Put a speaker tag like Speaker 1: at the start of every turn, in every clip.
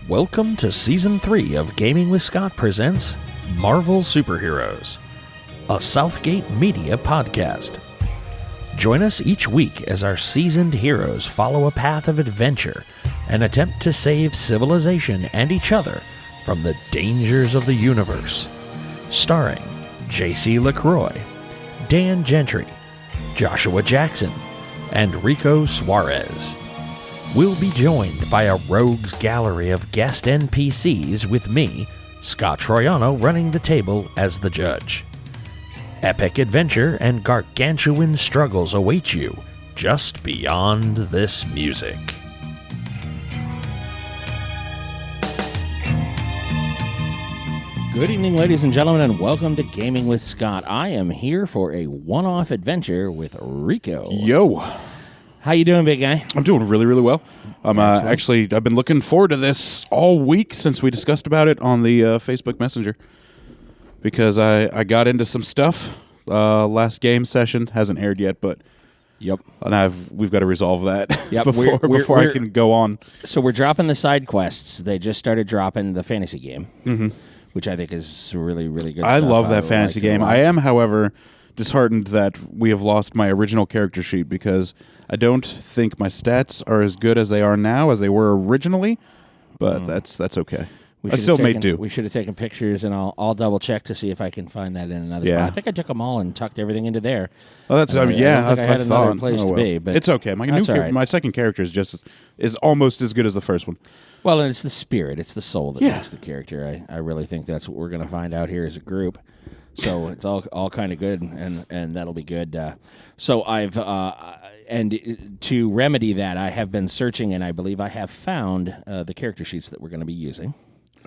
Speaker 1: Welcome to Season 3 of Gaming with Scott presents Marvel Superheroes, a Southgate Media podcast. Join us each week as our seasoned heroes follow a path of adventure and attempt to save civilization and each other from the dangers of the universe. Starring J.C. LaCroix, Dan Gentry, Joshua Jackson, and Rico Suarez. We'll be joined by a rogues gallery of guest NPCs with me, Scott Troiano, running the table as the judge. Epic adventure and gargantuan struggles await you just beyond this music. Good evening, ladies and gentlemen, and welcome to Gaming with Scott. I am here for a one-off adventure with Rico.
Speaker 2: Yo.
Speaker 1: How you doing, big guy?
Speaker 2: I'm doing really, really well. I've been looking forward to this all week since we discussed about it on the Facebook Messenger. Because I got into some stuff. Last game session hasn't aired yet, but
Speaker 1: Yep.
Speaker 2: And we've got to resolve that
Speaker 1: before
Speaker 2: I can go on.
Speaker 1: So we're dropping the side quests. They just started dropping the fantasy game, which I think is really, really good.
Speaker 2: I love that fantasy game. I am, however, disheartened that we have lost my original character sheet because I don't think my stats are as good as they are now as they were originally, but that's okay. I still may do.
Speaker 1: We should have taken pictures, and I'll double check to see if I can find that in another spot. I think I took them all and tucked everything into there.
Speaker 2: Well, that's I
Speaker 1: had another place to be, but
Speaker 2: it's okay. My second character is almost as good as the first one.
Speaker 1: Well, and it's the spirit, it's the soul that makes the character. I really think that's what we're going to find out here as a group. So it's all kind of good, and that'll be good. So I've and to remedy that, I have been searching, and I believe I have found the character sheets that we're going to be using.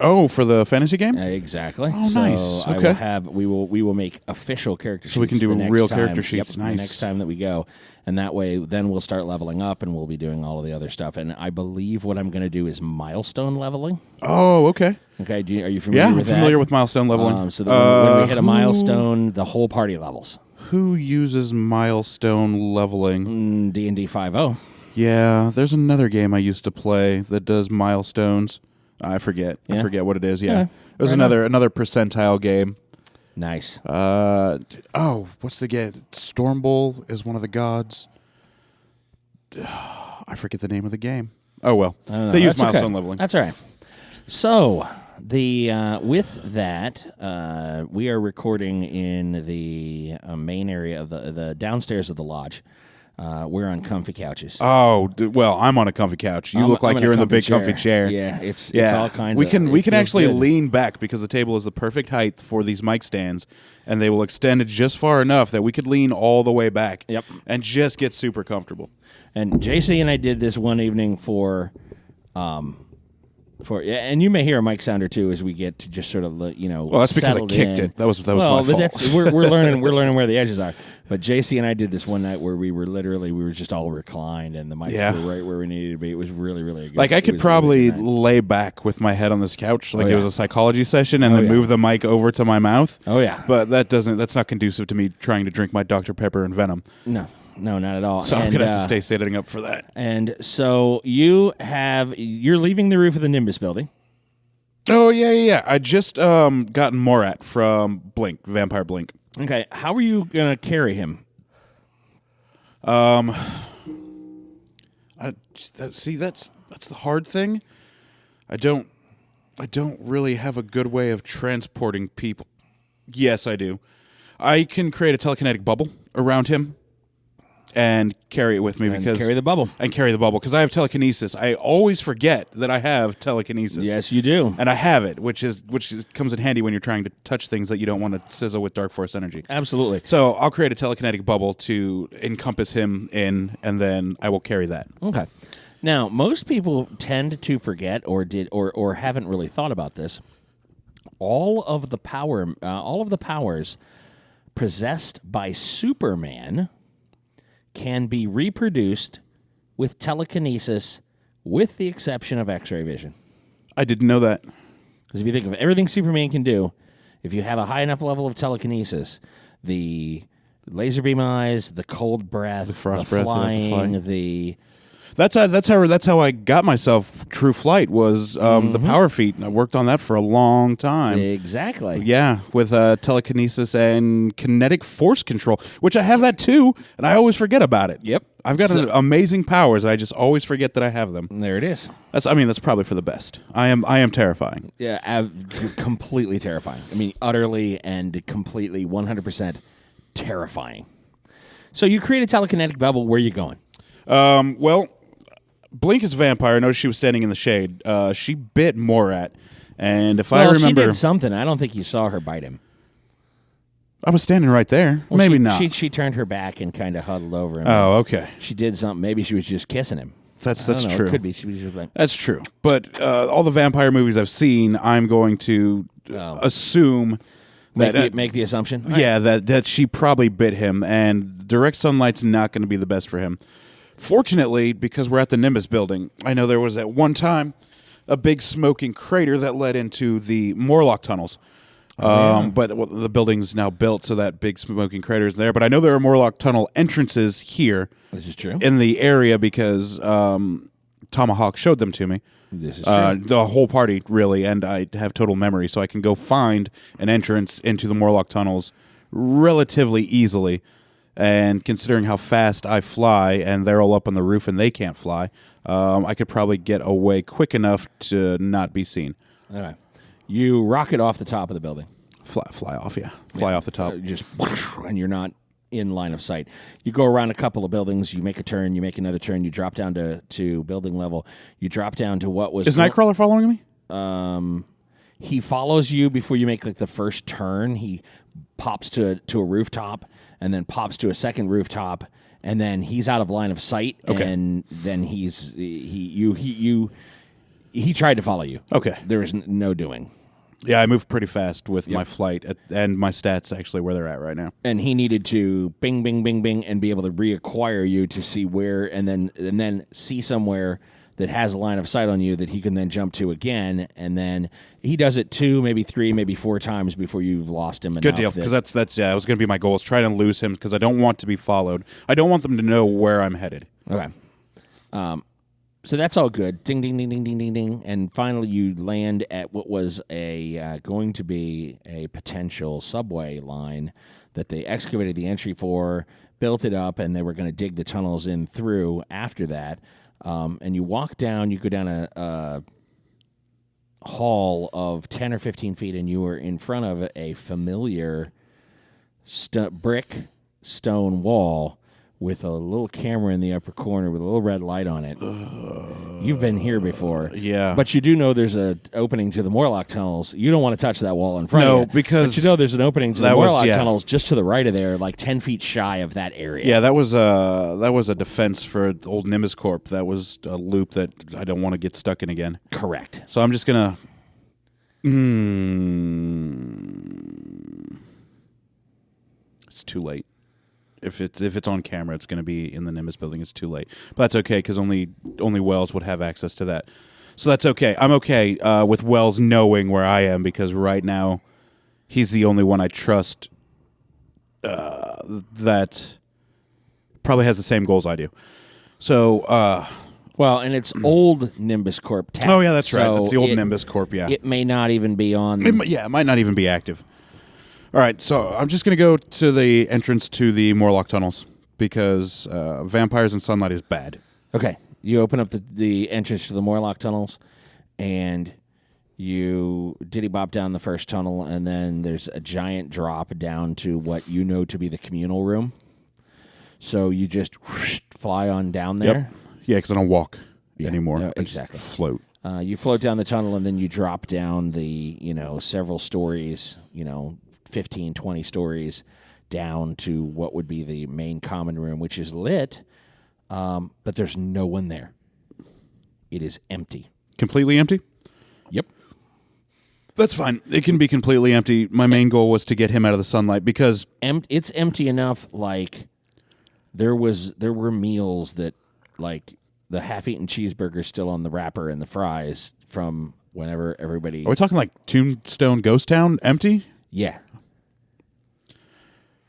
Speaker 2: Oh, for the fantasy game?
Speaker 1: Exactly.
Speaker 2: Oh, nice. Okay.
Speaker 1: We will make official character sheets.
Speaker 2: So we can do real character sheets.
Speaker 1: Nice. The next time that we go, and that way, then we'll start leveling up, and we'll be doing all of the other stuff. And I believe what I'm going to do is milestone leveling.
Speaker 2: Oh, okay.
Speaker 1: Okay. Are you familiar with that?
Speaker 2: Yeah, I'm familiar with milestone leveling.
Speaker 1: So that when we hit a milestone, the whole party levels.
Speaker 2: Who uses milestone leveling?
Speaker 1: D&D 5.0.
Speaker 2: Yeah, there's another game I used to play that does milestones. I forget. Yeah. I forget what it is. Yeah. There's another percentile game.
Speaker 1: Nice.
Speaker 2: What's the game? Stormbull is one of the gods. I forget the name of the game. Oh well. They use milestone leveling.
Speaker 1: That's all right. So with that, we are recording in the main area of the downstairs of the lodge. We're on comfy couches.
Speaker 2: Oh, well, I'm on a comfy couch. You look like you're in the big comfy chair.
Speaker 1: Yeah, it's all kinds
Speaker 2: we
Speaker 1: of...
Speaker 2: We can actually
Speaker 1: good.
Speaker 2: lean back because the table is the perfect height for these mic stands, and they will extend it just far enough that we could lean all the way back and just get super comfortable.
Speaker 1: And JC and I did this one evening for and you may hear a mic sounder too as we get to just sort of
Speaker 2: Well, that's because I kicked it. That was my fault.
Speaker 1: We're learning where the edges are. But JC and I did this one night where we were just all reclined and the mic was right where we needed to be. It was really, really good.
Speaker 2: Like I could probably lay back with my head on this couch like it was a psychology session and then move the mic over to my mouth.
Speaker 1: Oh yeah.
Speaker 2: But that's not conducive to me trying to drink my Dr. Pepper and Venom.
Speaker 1: No, not at all.
Speaker 2: So I'm going to have to stay sitting up for that.
Speaker 1: And so you're leaving the roof of the Nimbus building.
Speaker 2: Oh, yeah. I just gotten MORAT from Vampire Blink.
Speaker 1: Okay, how are you going to carry him?
Speaker 2: See, that's the hard thing. I don't really have a good way of transporting people. Yes, I do. I can create a telekinetic bubble around him. And carry it with me
Speaker 1: carry the bubble
Speaker 2: because I have telekinesis. I always forget that I have telekinesis.
Speaker 1: Yes, you do,
Speaker 2: and I have it, which comes in handy when you're trying to touch things that you don't want to sizzle with dark force energy.
Speaker 1: Absolutely.
Speaker 2: So I'll create a telekinetic bubble to encompass him in, and then I will carry that.
Speaker 1: Okay. Now, most people tend to forget or haven't really thought about this. All of the powers possessed by Superman can be reproduced with telekinesis, with the exception of X-ray vision.
Speaker 2: I didn't know that.
Speaker 1: Because if you think of everything Superman can do, if you have a high enough level of telekinesis, the laser beam eyes, the cold breath,
Speaker 2: the frost
Speaker 1: the
Speaker 2: breath,
Speaker 1: flying, the
Speaker 2: That's how I got myself true flight was the power feat. I worked on that for a long time.
Speaker 1: Exactly.
Speaker 2: Yeah, with telekinesis and kinetic force control, which I have that too, and I always forget about it.
Speaker 1: Yep.
Speaker 2: I've got amazing powers. I just always forget that I have them.
Speaker 1: There it is.
Speaker 2: That's probably for the best. I am terrifying.
Speaker 1: Yeah, completely terrifying. I mean, utterly and completely 100% terrifying. So you create a telekinetic bubble. Where are you going?
Speaker 2: Well, Blink is a vampire. I noticed she was standing in the shade. She bit Morat, and if I remember,
Speaker 1: she did something. I don't think you saw her bite him.
Speaker 2: I was standing right there.
Speaker 1: Well,
Speaker 2: maybe not.
Speaker 1: She turned her back and kind of huddled over him.
Speaker 2: Oh, okay.
Speaker 1: She did something. Maybe she was just kissing him.
Speaker 2: That's
Speaker 1: It
Speaker 2: true.
Speaker 1: could be. She was just like,
Speaker 2: that's true. But all the vampire movies I've seen, I'm going to assume that
Speaker 1: make the assumption.
Speaker 2: Yeah, that she probably bit him, and direct sunlight's not going to be the best for him. Fortunately, because we're at the Nimbus building, I know there was at one time a big smoking crater that led into the Morlock tunnels. But the building's now built, so that big smoking crater is there. But I know there are Morlock tunnel entrances here.
Speaker 1: This is true.
Speaker 2: In the area because Tomahawk showed them to me.
Speaker 1: This is true.
Speaker 2: The whole party, really, and I have total memory, so I can go find an entrance into the Morlock tunnels relatively easily. And considering how fast I fly, and they're all up on the roof and they can't fly, I could probably get away quick enough to not be seen.
Speaker 1: All right. You rocket off the top of the building.
Speaker 2: Fly off, yeah. Fly off the top.
Speaker 1: And you're not in line of sight. You go around a couple of buildings, you make a turn, you make another turn, you drop down to building level. You drop down to what was...
Speaker 2: Is Nightcrawler following me?
Speaker 1: He follows you before you make like the first turn. He pops to a rooftop and then pops to a second rooftop, and then he's out of line of sight, and then he tried to follow you.
Speaker 2: Okay.
Speaker 1: There is no doing.
Speaker 2: Yeah, I move pretty fast with my flight, and my stats actually where they're at right now.
Speaker 1: And he needed to bing, bing, bing, bing, and be able to reacquire you to see where, and then see somewhere that has a line of sight on you that he can then jump to again, and then he does it 2, maybe 3, maybe 4 times before you've lost him enough.
Speaker 2: Good deal, because that's that was going to be my goal, is try to lose him, because I don't want to be followed. I don't want them to know where I'm headed.
Speaker 1: Okay. So that's all good. Ding, ding, ding, ding, ding, ding, ding. And finally you land at what was going to be a potential subway line that they excavated the entry for, built it up, and they were going to dig the tunnels in through after that. And you walk down, you go down a hall of 10 or 15 feet, and you are in front of a familiar brick stone wall with a little camera in the upper corner with a little red light on it. You've been here before.
Speaker 2: Yeah.
Speaker 1: But you do know there's an opening to the Morlock tunnels. You don't want to touch that wall in front of you.
Speaker 2: No, because...
Speaker 1: But you know there's an opening to the Morlock tunnels just to the right of there, like 10 feet shy of that area.
Speaker 2: Yeah, that was a defense for old Nimbus Corp. That was a loop that I don't want to get stuck in again.
Speaker 1: Correct.
Speaker 2: So I'm just going to... It's too late. If it's on camera, it's going to be in the Nimbus building. It's too late, but that's okay because only Wells would have access to that. So that's okay. I'm okay with Wells knowing where I am because right now he's the only one I trust that probably has the same goals I do. So
Speaker 1: well, and it's old Nimbus Corp tech.
Speaker 2: Oh yeah, that's right.
Speaker 1: So
Speaker 2: That's the old Nimbus Corp. Yeah,
Speaker 1: it may not even be on.
Speaker 2: It might not even be active. All right, so I'm just going to go to the entrance to the Morlock tunnels because vampires and sunlight is bad.
Speaker 1: Okay, you open up the entrance to the Morlock tunnels, and you diddy-bop down the first tunnel, and then there's a giant drop down to what you know to be the communal room. So you just fly on down there.
Speaker 2: Yep. Yeah, because I don't walk anymore.
Speaker 1: Exactly.
Speaker 2: I just float.
Speaker 1: You float down the tunnel, and then you drop down the several stories, 15, 20 stories down to what would be the main common room, which is lit, but there's no one there. It is empty.
Speaker 2: Completely empty?
Speaker 1: Yep.
Speaker 2: That's fine. It can be completely empty. My main goal was to get him out of the sunlight because...
Speaker 1: It's empty enough, like, there were meals that, like, the half-eaten cheeseburger still on the wrapper and the fries from whenever everybody...
Speaker 2: Are we talking like Tombstone Ghost Town empty?
Speaker 1: Yeah.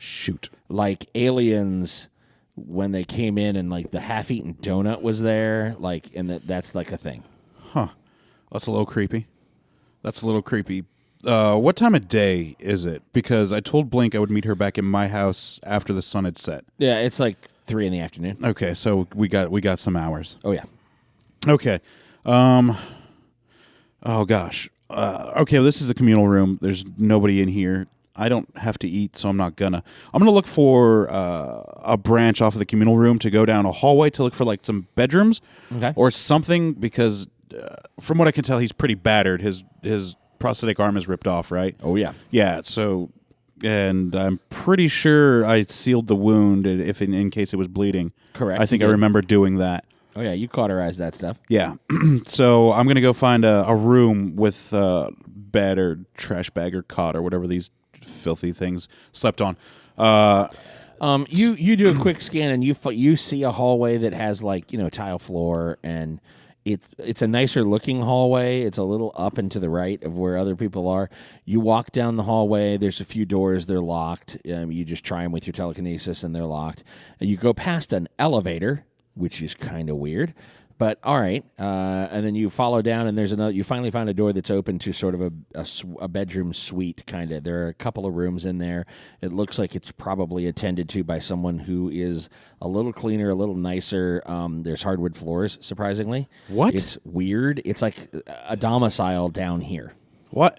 Speaker 2: Shoot.
Speaker 1: Like Aliens,
Speaker 3: when they came in and like the half-eaten donut was there, like, and that's like a thing.
Speaker 2: Huh. That's a little creepy. What time of day is it? Because I told Blink I would meet her back in my house after the sun had set.
Speaker 3: Yeah, it's like 3 p.m.
Speaker 2: Okay, so we got some hours.
Speaker 3: Oh yeah.
Speaker 2: Okay. Oh gosh. Okay, well, this is a communal room. There's nobody in here. I don't have to eat, so I'm not gonna. I'm gonna look for a branch off of the communal room to go down a hallway to look for like some bedrooms or something. Because from what I can tell, he's pretty battered. His prosthetic arm is ripped off, right?
Speaker 3: Oh yeah.
Speaker 2: Yeah. So, and I'm pretty sure I sealed the wound if in case it was bleeding.
Speaker 3: Correct.
Speaker 2: I think I remember doing that.
Speaker 3: Oh yeah, you cauterized that stuff.
Speaker 2: Yeah. So I'm gonna go find a room with bed or trash bag or cot or whatever these filthy things slept on.
Speaker 3: You do a quick scan and you see a hallway that has like tile floor, and it's a nicer looking hallway. It's a little up and to the right of where other people are. You walk down the hallway. There's a few doors. They're locked. You just try them with your telekinesis, and they're locked. And you go past an elevator, which is kind of weird, but all right. And then you follow down, and there's another. You finally find a door that's open to sort of a bedroom suite, kind of. There are a couple of rooms in there. It looks like it's probably attended to by someone who is a little cleaner, a little nicer. There's hardwood floors, surprisingly.
Speaker 2: What?
Speaker 3: It's weird. It's like a domicile down here.
Speaker 2: What?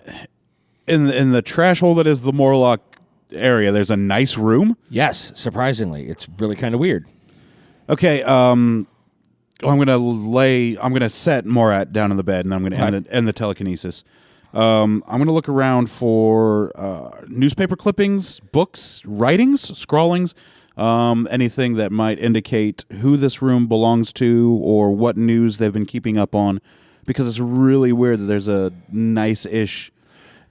Speaker 2: In the trash hole that is the Morlock area, there's a nice room?
Speaker 3: Yes, surprisingly. It's really kind of weird.
Speaker 2: Okay, I'm gonna set Morat down in the bed, and I'm gonna end the telekinesis. I'm gonna look around for newspaper clippings, books, writings, scrawlings, anything that might indicate who this room belongs to or what news they've been keeping up on, because it's really weird that there's a nice-ish.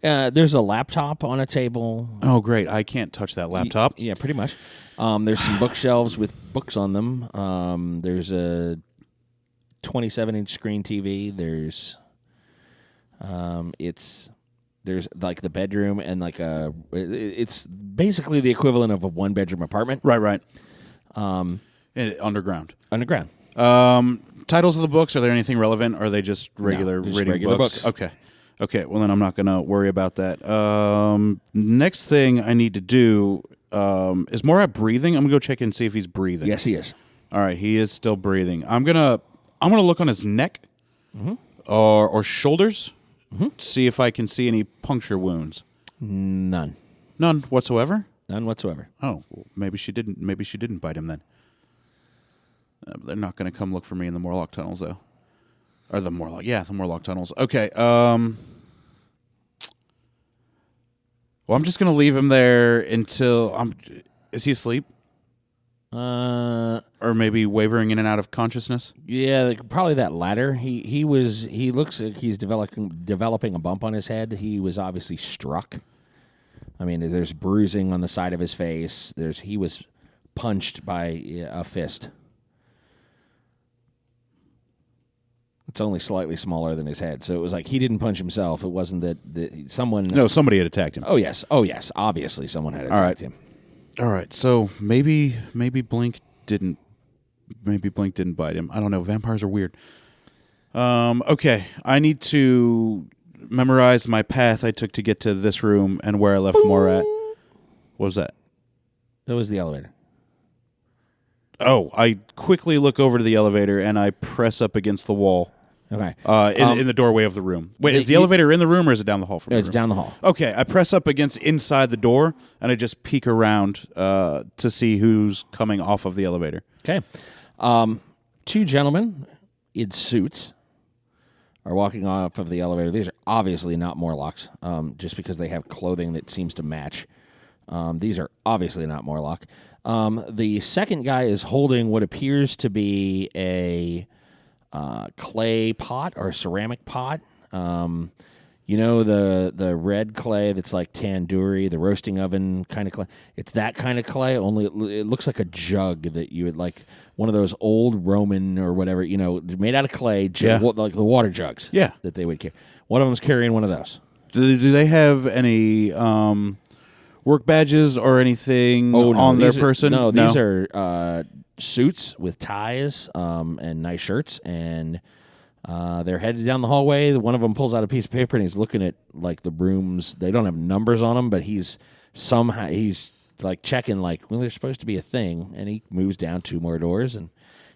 Speaker 3: There's a laptop on a table.
Speaker 2: Oh, great! I can't touch that laptop.
Speaker 3: Yeah, pretty much. There's some bookshelves with books on them. There's a 27-inch screen TV. There's like the bedroom and like it's basically the equivalent of a 1-bedroom apartment.
Speaker 2: Right. Underground.
Speaker 3: Underground.
Speaker 2: Titles of the books, are there anything relevant, or are they just regular reading books? Okay, well then I'm not going to worry about that. Next thing I need to do, is Morat breathing? I'm going to go check and see if he's breathing.
Speaker 3: Yes, he is.
Speaker 2: All right, he is still breathing. I'm gonna look on his neck or shoulders, see if I can see any puncture wounds.
Speaker 3: None
Speaker 2: whatsoever.
Speaker 3: None whatsoever.
Speaker 2: Oh, well, maybe she didn't bite him then. They're not going to come look for me in the Morlock tunnels, though. Or the Morlock tunnels. Okay. Well, I'm just going to leave him there until is he asleep? Or maybe wavering in and out of consciousness?
Speaker 3: Yeah, probably that latter. He looks like he's developing a bump on his head. He was obviously struck. I mean, there's bruising on the side of his face. He was punched by a fist. It's only slightly smaller than his head, so it was like he didn't punch himself. It wasn't that someone.
Speaker 2: No, somebody had attacked him.
Speaker 3: Oh yes. Obviously, someone had attacked him.
Speaker 2: All right, so maybe Blink didn't bite him. I don't know. Vampires are weird. Okay, I need to memorize my path I took to get to this room and where I left Morat. What was that?
Speaker 3: That was the elevator.
Speaker 2: Oh, I quickly look over to the elevator and I press up against the wall.
Speaker 3: Okay.
Speaker 2: In the doorway of the room. Wait, is the elevator in the room or is it down the hall from the room?
Speaker 3: It's down the hall.
Speaker 2: Okay, I press up against inside the door and I just peek around to see who's coming off of the elevator.
Speaker 3: Okay. 2 gentlemen in suits are walking off of the elevator. These are obviously not Morlocks, just because they have clothing that seems to match. These are obviously not Morlock. The second guy is holding what appears to be a clay pot or a ceramic pot. The red clay that's like tandoori, the roasting oven kind of clay. It's that kind of clay, only it looks like a jug that you would like one of those old Roman or whatever, made out of clay, like the water jugs that they would carry. One of them's carrying one of those.
Speaker 2: Do they have any work badges or anything on their person?
Speaker 3: No, these are suits with ties and nice shirts, and they're headed down the hallway. One of them pulls out a piece of paper, and he's looking at, like, the rooms. They don't have numbers on them, but he's like checking, like, well, there's supposed to be a thing, and he moves down 2 more doors, and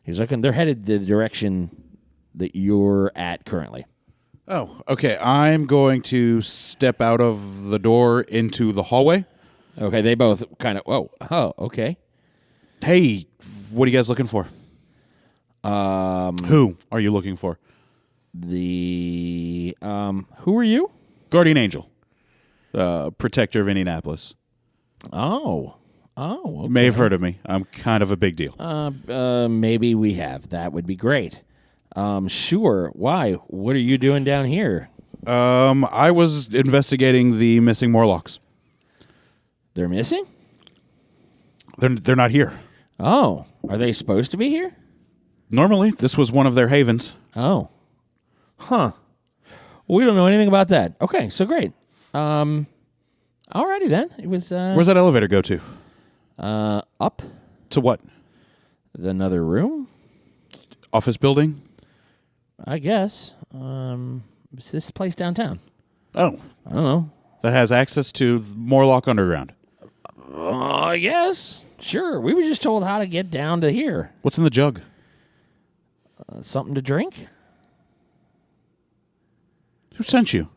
Speaker 3: he's looking. They're headed the direction that you're at currently.
Speaker 2: Oh, okay. I'm going to step out of the door into the hallway.
Speaker 3: Okay, they both kind of, oh, okay.
Speaker 2: Hey, what are you guys looking for? Who are you looking for?
Speaker 3: Who are you?
Speaker 2: Guardian Angel, protector of Indianapolis.
Speaker 3: Oh, okay.
Speaker 2: You may have heard of me. I'm kind of a big deal.
Speaker 3: Maybe we have. That would be great. Sure. Why? What are you doing down here?
Speaker 2: I was investigating the missing Morlocks.
Speaker 3: They're missing?
Speaker 2: They're not here.
Speaker 3: Oh, are they supposed to be here?
Speaker 2: Normally, this was one of their havens.
Speaker 3: Oh. Huh. We don't know anything about that. Okay, so great. Alrighty then. It was
Speaker 2: Where's that elevator go to?
Speaker 3: Up.
Speaker 2: To what?
Speaker 3: Another room?
Speaker 2: Office building?
Speaker 3: I guess. Is this place downtown?
Speaker 2: Oh.
Speaker 3: I don't know.
Speaker 2: That has access to Morlock Underground.
Speaker 3: I guess. Sure. We were just told how to get down to here.
Speaker 2: What's in the jug?
Speaker 3: Something to drink?
Speaker 2: Who sent you?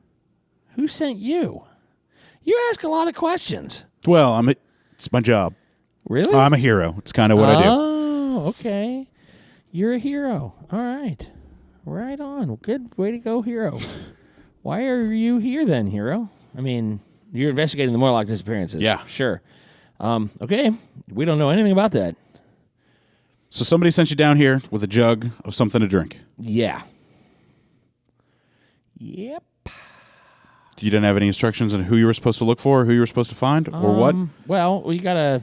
Speaker 3: Who sent you? You ask a lot of questions.
Speaker 2: Well, it's my job.
Speaker 3: Really?
Speaker 2: I'm a hero. It's kind of what I do.
Speaker 3: Oh, okay. You're a hero. All right. Right on. Good way to go, hero. Why are you here then, hero? I mean, you're investigating the Morlock disappearances.
Speaker 2: Yeah.
Speaker 3: Sure. Okay. We don't know anything about that.
Speaker 2: So somebody sent you down here with a jug of something to drink.
Speaker 3: Yeah. Yep.
Speaker 2: You didn't have any instructions on who you were supposed to look for, who you were supposed to find, or what?
Speaker 3: Well, we got a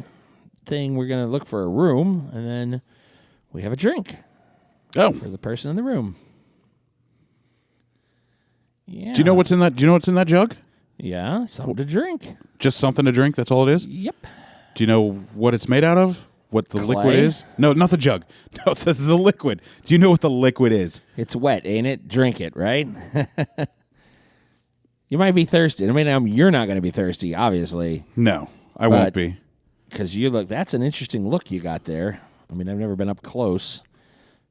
Speaker 3: thing. We're going to look for a room, and then we have a drink for the person in the room. Yeah.
Speaker 2: Do you know what's in that? Do you know what's in that jug?
Speaker 3: Yeah, something to drink.
Speaker 2: Just something to drink. That's all it is.
Speaker 3: Yep.
Speaker 2: Do you know what it's made out of? What the liquid
Speaker 3: Clay?
Speaker 2: is? No, not the jug. No, the liquid. Do you know what the liquid is?
Speaker 3: It's wet, ain't it? Drink it, right? You might be thirsty. I mean, you're not going to be thirsty, obviously.
Speaker 2: No, I won't be.
Speaker 3: Because you look, that's an interesting look you got there. I mean, I've never been up close.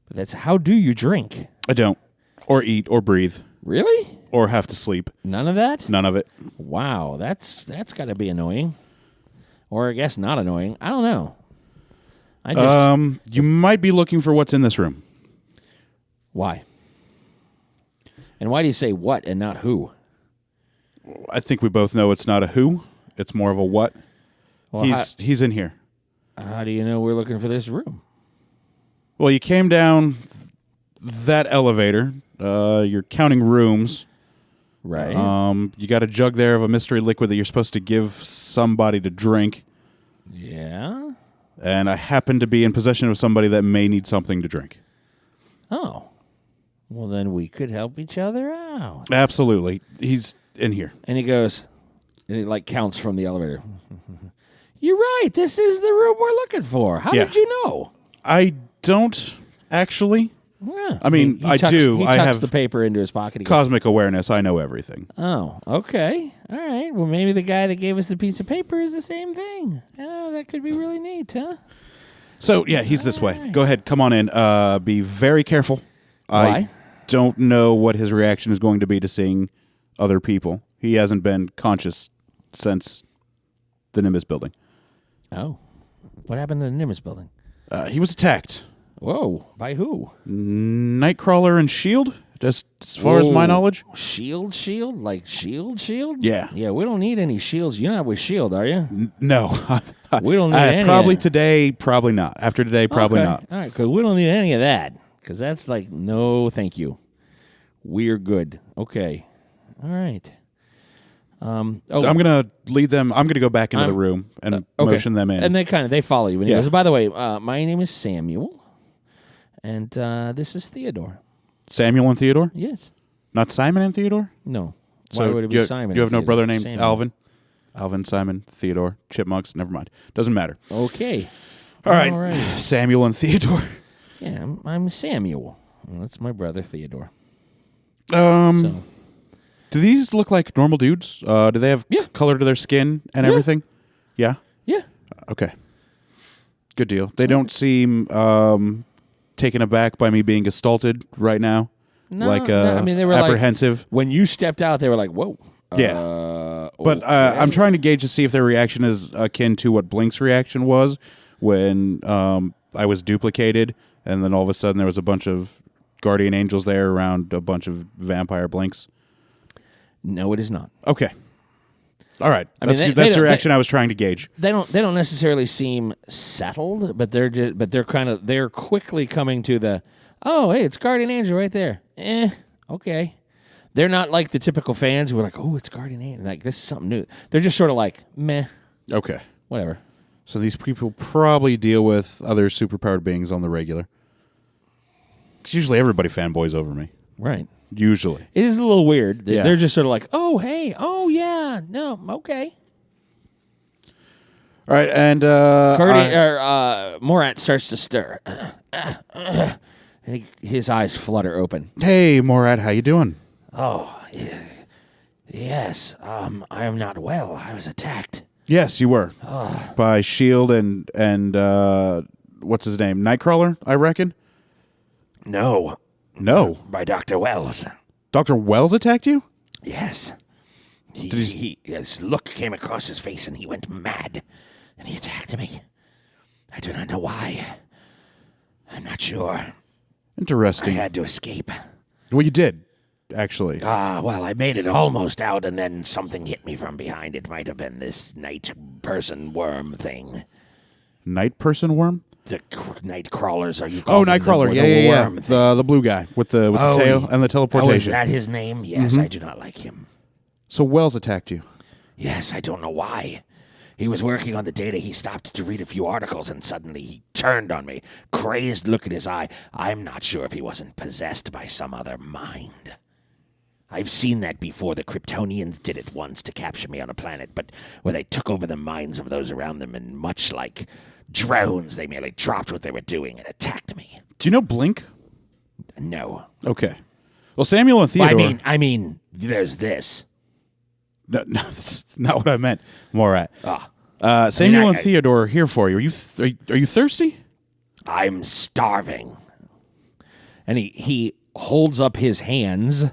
Speaker 3: But that's, how do you drink?
Speaker 2: I don't. Or eat, or breathe.
Speaker 3: Really?
Speaker 2: Or have to sleep.
Speaker 3: None of that?
Speaker 2: None of it.
Speaker 3: Wow, that's got to be annoying. Or I guess not annoying. I don't know.
Speaker 2: You might be looking for what's in this room.
Speaker 3: Why? And why do you say what and not who?
Speaker 2: I think we both know it's not a who. It's more of a what.
Speaker 3: Well,
Speaker 2: he's in here.
Speaker 3: How do you know we're looking for this room?
Speaker 2: Well, you came down that elevator. You're counting rooms.
Speaker 3: Right.
Speaker 2: You got a jug there of a mystery liquid that you're supposed to give somebody to drink.
Speaker 3: Yeah.
Speaker 2: And I happen to be in possession of somebody that may need something to drink.
Speaker 3: Oh. Well, then we could help each other out.
Speaker 2: Absolutely. He's in here.
Speaker 3: And he goes, and he like counts from the elevator. You're right. This is the room we're looking for. How did you know?
Speaker 2: I don't actually.
Speaker 3: Yeah.
Speaker 2: I mean, I do.
Speaker 3: He
Speaker 2: I
Speaker 3: tucks
Speaker 2: have
Speaker 3: the paper into his pocket. He goes,
Speaker 2: cosmic awareness. I know everything.
Speaker 3: oh, okay. All right. Well, maybe the guy that gave us the piece of paper is the same thing. Oh, that could be really neat, huh?
Speaker 2: So, yeah, he's this way.
Speaker 3: right.
Speaker 2: Go ahead. Come on in. Be very careful.
Speaker 3: Why?
Speaker 2: I don't know what his reaction is going to be to seeing other people. He hasn't been conscious since the Nimbus building.
Speaker 3: Oh. What happened to the Nimbus building?
Speaker 2: He was attacked.
Speaker 3: Whoa. By who?
Speaker 2: Nightcrawler and S.H.I.E.L.D., just as far as my knowledge.
Speaker 3: Shield? Like shield?
Speaker 2: Yeah.
Speaker 3: Yeah, we don't need any shields. You're not with S.H.I.E.L.D., are you?
Speaker 2: No.
Speaker 3: We don't need any
Speaker 2: probably
Speaker 3: of that.
Speaker 2: today, probably not. After today, probably
Speaker 3: Okay.
Speaker 2: not.
Speaker 3: All right, because we don't need any of that. Because that's like, no, thank you. We're good. Okay. All right.
Speaker 2: I'm going to lead them. I'm going to go back into the room and motion them in.
Speaker 3: And they follow you. And he
Speaker 2: Yeah.
Speaker 3: goes, by the way, my name is Samuel. And this is Theodore.
Speaker 2: Samuel and Theodore?
Speaker 3: Yes.
Speaker 2: Not Simon and Theodore?
Speaker 3: No.
Speaker 2: So
Speaker 3: Why would it be Simon?
Speaker 2: You have
Speaker 3: and
Speaker 2: no
Speaker 3: Theodore?
Speaker 2: brother named
Speaker 3: Samuel.
Speaker 2: Alvin? Alvin, Simon, Theodore, Chipmunks. Never mind. Doesn't matter.
Speaker 3: Okay.
Speaker 2: All right.
Speaker 3: Alright.
Speaker 2: Samuel and Theodore.
Speaker 3: Yeah, I'm Samuel. Well, that's my brother Theodore.
Speaker 2: Do these look like normal dudes? Do they have color to their skin and everything? Yeah.
Speaker 3: Yeah.
Speaker 2: Okay. Good deal. They don't seem taken aback by me being assaulted right now.
Speaker 3: No,
Speaker 2: no,
Speaker 3: I mean, they were
Speaker 2: apprehensive.
Speaker 3: When you stepped out, they were like, "Whoa."
Speaker 2: Yeah. But I'm trying to gauge to see if their reaction is akin to what Blink's reaction was when I was duplicated, and then all of a sudden there was a bunch of guardian angels there around a bunch of vampire Blinks.
Speaker 3: No, it is not.
Speaker 2: Okay. All right. That's the reaction I was trying to gauge.
Speaker 3: They don't necessarily seem settled, but they're quickly coming to the, oh, hey, it's Guardian Angel right there. Okay. They're not like the typical fans who are like, oh, it's Guardian Angel. Like, this is something new. They're just sort of like, meh.
Speaker 2: Okay.
Speaker 3: Whatever.
Speaker 2: So these people probably deal with other superpowered beings on the regular. Because usually everybody fanboys over me.
Speaker 3: Right.
Speaker 2: Usually.
Speaker 3: It is a little weird.
Speaker 2: Yeah.
Speaker 3: They're just sort of like, oh, hey, oh, yeah, no, okay.
Speaker 2: All right, and
Speaker 3: Morat starts to stir. And his eyes flutter open.
Speaker 2: Hey, Morad, how you doing?
Speaker 3: Oh, yes, I am not well. I was attacked.
Speaker 2: Yes, you were. By S.H.I.E.L.D. and what's his name? Nightcrawler, I reckon?
Speaker 3: No.
Speaker 2: No.
Speaker 3: By Dr. Wells.
Speaker 2: Dr. Wells attacked you?
Speaker 3: Yes. His look came across his face and he went mad. And he attacked me. I do not know why. I'm not sure.
Speaker 2: Interesting.
Speaker 3: I had to escape.
Speaker 2: Well, you did, actually.
Speaker 3: Well, I made it almost out, and then something hit me from behind. It might have been this night person worm thing.
Speaker 2: Night person worm?
Speaker 3: The night crawlers, are you
Speaker 2: calling them? Nightcrawler, yeah.
Speaker 3: Worm
Speaker 2: The blue guy with the tail and the teleportation.
Speaker 3: Oh, is that his name? Yes, I do not like him.
Speaker 2: So Wells attacked you?
Speaker 3: Yes, I don't know why. He was working on the data. He stopped to read a few articles, and suddenly he turned on me. Crazed look in his eye. I'm not sure if he wasn't possessed by some other mind. I've seen that before. The Kryptonians did it once to capture me on a planet, but where they took over the minds of those around them, and much like drones, they merely dropped what they were doing and attacked me.
Speaker 2: Do you know Blink?
Speaker 3: No.
Speaker 2: Okay. Well, Samuel and Theodore...
Speaker 3: Well, I mean, there's this.
Speaker 2: No, that's not what I meant. Morat.
Speaker 3: Ah.
Speaker 2: Samuel and Theodore are here for you. Are you thirsty?
Speaker 3: I'm starving. And he holds up his hands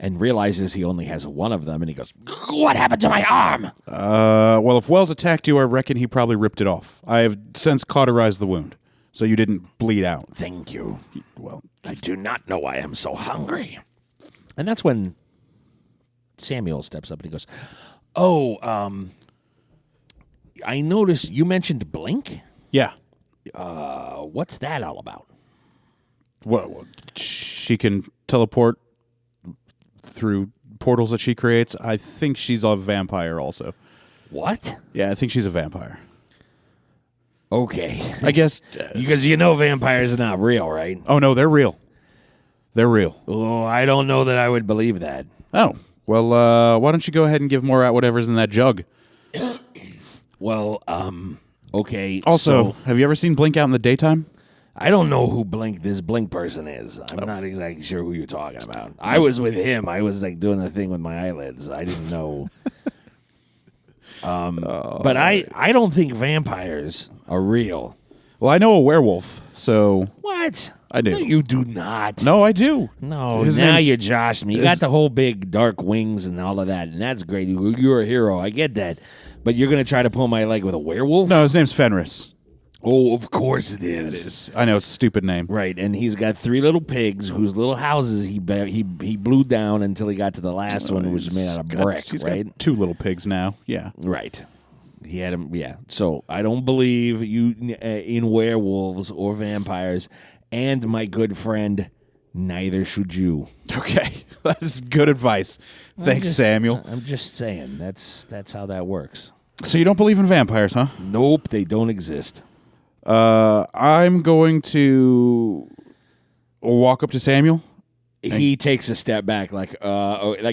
Speaker 3: and realizes he only has one of them, and he goes, what happened to my arm?
Speaker 2: Well, if Wells attacked you, I reckon he probably ripped it off. I have since cauterized the wound, so you didn't bleed out.
Speaker 3: Thank you.
Speaker 2: Well,
Speaker 3: I do not know why I'm so hungry. And that's when Samuel steps up and he goes, I noticed you mentioned Blink.
Speaker 2: Yeah.
Speaker 3: What's that all about?
Speaker 2: Well, she can teleport through portals that she creates. I think she's a vampire also.
Speaker 3: What?
Speaker 2: Yeah, I think she's a vampire.
Speaker 3: Okay.
Speaker 2: I guess.
Speaker 3: Because you know vampires are not real, right?
Speaker 2: Oh, no, they're real. They're real.
Speaker 3: Oh, I don't know that I would believe that.
Speaker 2: Oh, well, why don't you go ahead and give Morat whatever's in that jug?
Speaker 3: Well, okay.
Speaker 2: Also,
Speaker 3: so,
Speaker 2: have you ever seen Blink out in the daytime?
Speaker 3: I don't know who this Blink person is. I'm not exactly sure who you're talking about. I was with him. I was like doing the thing with my eyelids. I didn't know. But I don't think vampires are real.
Speaker 2: Well, I know a werewolf, so...
Speaker 3: What?
Speaker 2: I do.
Speaker 3: No, you do not.
Speaker 2: No, I do.
Speaker 3: No, now you're joshing me. You got the whole big dark wings and all of that, and that's great. You're a hero. I get that. But you're going to try to pull my leg with a werewolf?
Speaker 2: No, his name's Fenris.
Speaker 3: Oh, of course it is.
Speaker 2: It is. I know, it's a stupid name.
Speaker 3: Right, and he's got 3 little pigs whose little houses he blew down until he got to the last one, which was made out of brick,
Speaker 2: He's
Speaker 3: right?
Speaker 2: got 2 little pigs now, yeah.
Speaker 3: Right. He had him, yeah. So I don't believe you in werewolves or vampires, and my good friend, neither should you.
Speaker 2: Okay, that is good advice. Thanks, Samuel.
Speaker 3: I'm just saying, that's how that works.
Speaker 2: So you don't believe in vampires, huh?
Speaker 3: Nope, they don't exist.
Speaker 2: I'm going to walk up to Samuel
Speaker 3: He takes a step back, like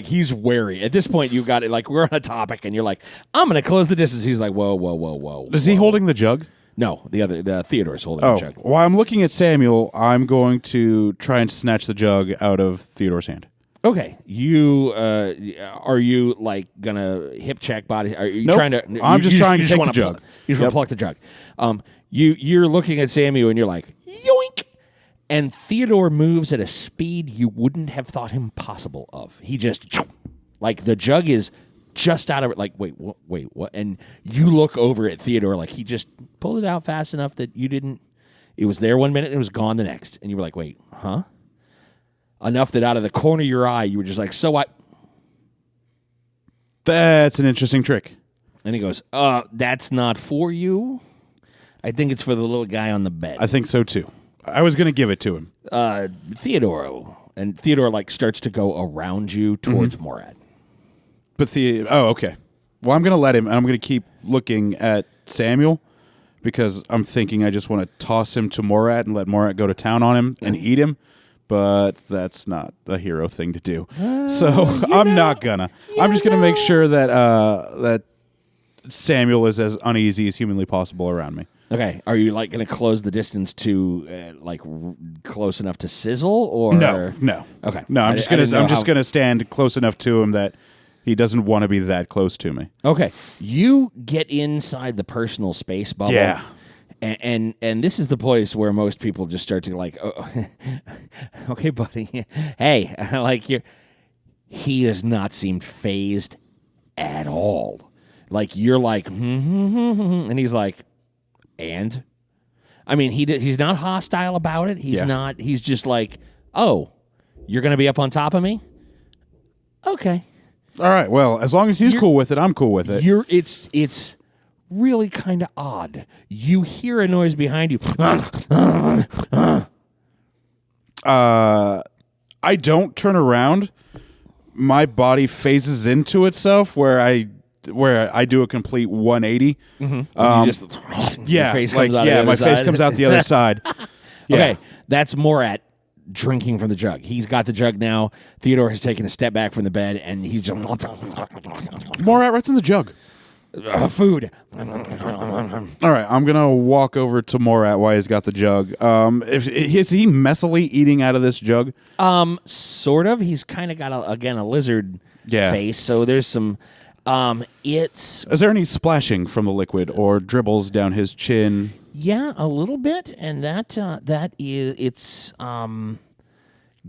Speaker 3: he's wary. At this point, you got it. Like, we're on a topic, and you're like, I'm going to close the distance. He's like, whoa.
Speaker 2: Is he holding the jug?
Speaker 3: No, the Theodore's holding the jug.
Speaker 2: While I'm looking at Samuel, I'm going to try and snatch the jug out of Theodore's hand.
Speaker 3: Okay, you are you like gonna hip check body? Are you
Speaker 2: Nope.
Speaker 3: trying to?
Speaker 2: I'm just trying to take
Speaker 3: wanna
Speaker 2: the jug.
Speaker 3: You just want to pluck the jug. You're looking at Samuel and you're like, yoink, and Theodore moves at a speed you wouldn't have thought him possible of. He just like the jug is just out of it. Like, wait, what? And you look over at Theodore like he just pulled it out fast enough that you didn't. It was there 1 minute and it was gone the next, and you were like, wait, huh? Enough that out of the corner of your eye, you were just like, so what?
Speaker 2: That's an interesting trick.
Speaker 3: And he goes, that's not for you. I think it's for the little guy on the bed.
Speaker 2: I think so, too. I was going to give it to him.
Speaker 3: Theodore. And Theodore, like, starts to go around you towards Morad.
Speaker 2: But okay. Well, I'm going to let him, and I'm going to keep looking at Samuel because I'm thinking I just want to toss him to Morad and let Morad go to town on him and eat him. But that's not a hero thing to do. So I'm not gonna. I'm just gonna make sure that that Samuel is as uneasy as humanly possible around me.
Speaker 3: Okay. Are you, like, going to close the distance to, close enough to sizzle? Or
Speaker 2: No.
Speaker 3: Okay.
Speaker 2: No, I'm just gonna stand close enough to him that he doesn't want to be that close to me.
Speaker 3: Okay. You get inside the personal space bubble.
Speaker 2: Yeah.
Speaker 3: And this is the place where most people just start to like, oh, okay, buddy, hey, like he does not seem phased at all. Like you're like, and he's like, and I mean he's not hostile about it. He's not. He's just like, oh, you're gonna be up on top of me. Okay.
Speaker 2: All right. Well, as long as he's cool with it, I'm cool with it.
Speaker 3: It's really kind of odd. You hear a noise behind you.
Speaker 2: I don't turn around. My body phases into itself where I do a complete 180.
Speaker 3: Mm-hmm.
Speaker 2: Yeah,
Speaker 3: face comes out
Speaker 2: my
Speaker 3: the
Speaker 2: face
Speaker 3: side.
Speaker 2: comes out the other side. Yeah.
Speaker 3: Okay, that's Morat drinking from the jug. He's got the jug now. Theodore has taken a step back from the bed, and he's just
Speaker 2: Morat, what's in the jug?
Speaker 3: Food.
Speaker 2: All right, I'm gonna walk over to Morat while he's got the jug. Is he messily eating out of this jug?
Speaker 3: Sort of. He's kind of got a lizard face, so there's some. Is
Speaker 2: there any splashing from the liquid or dribbles down his chin?
Speaker 3: Yeah, a little bit, and it's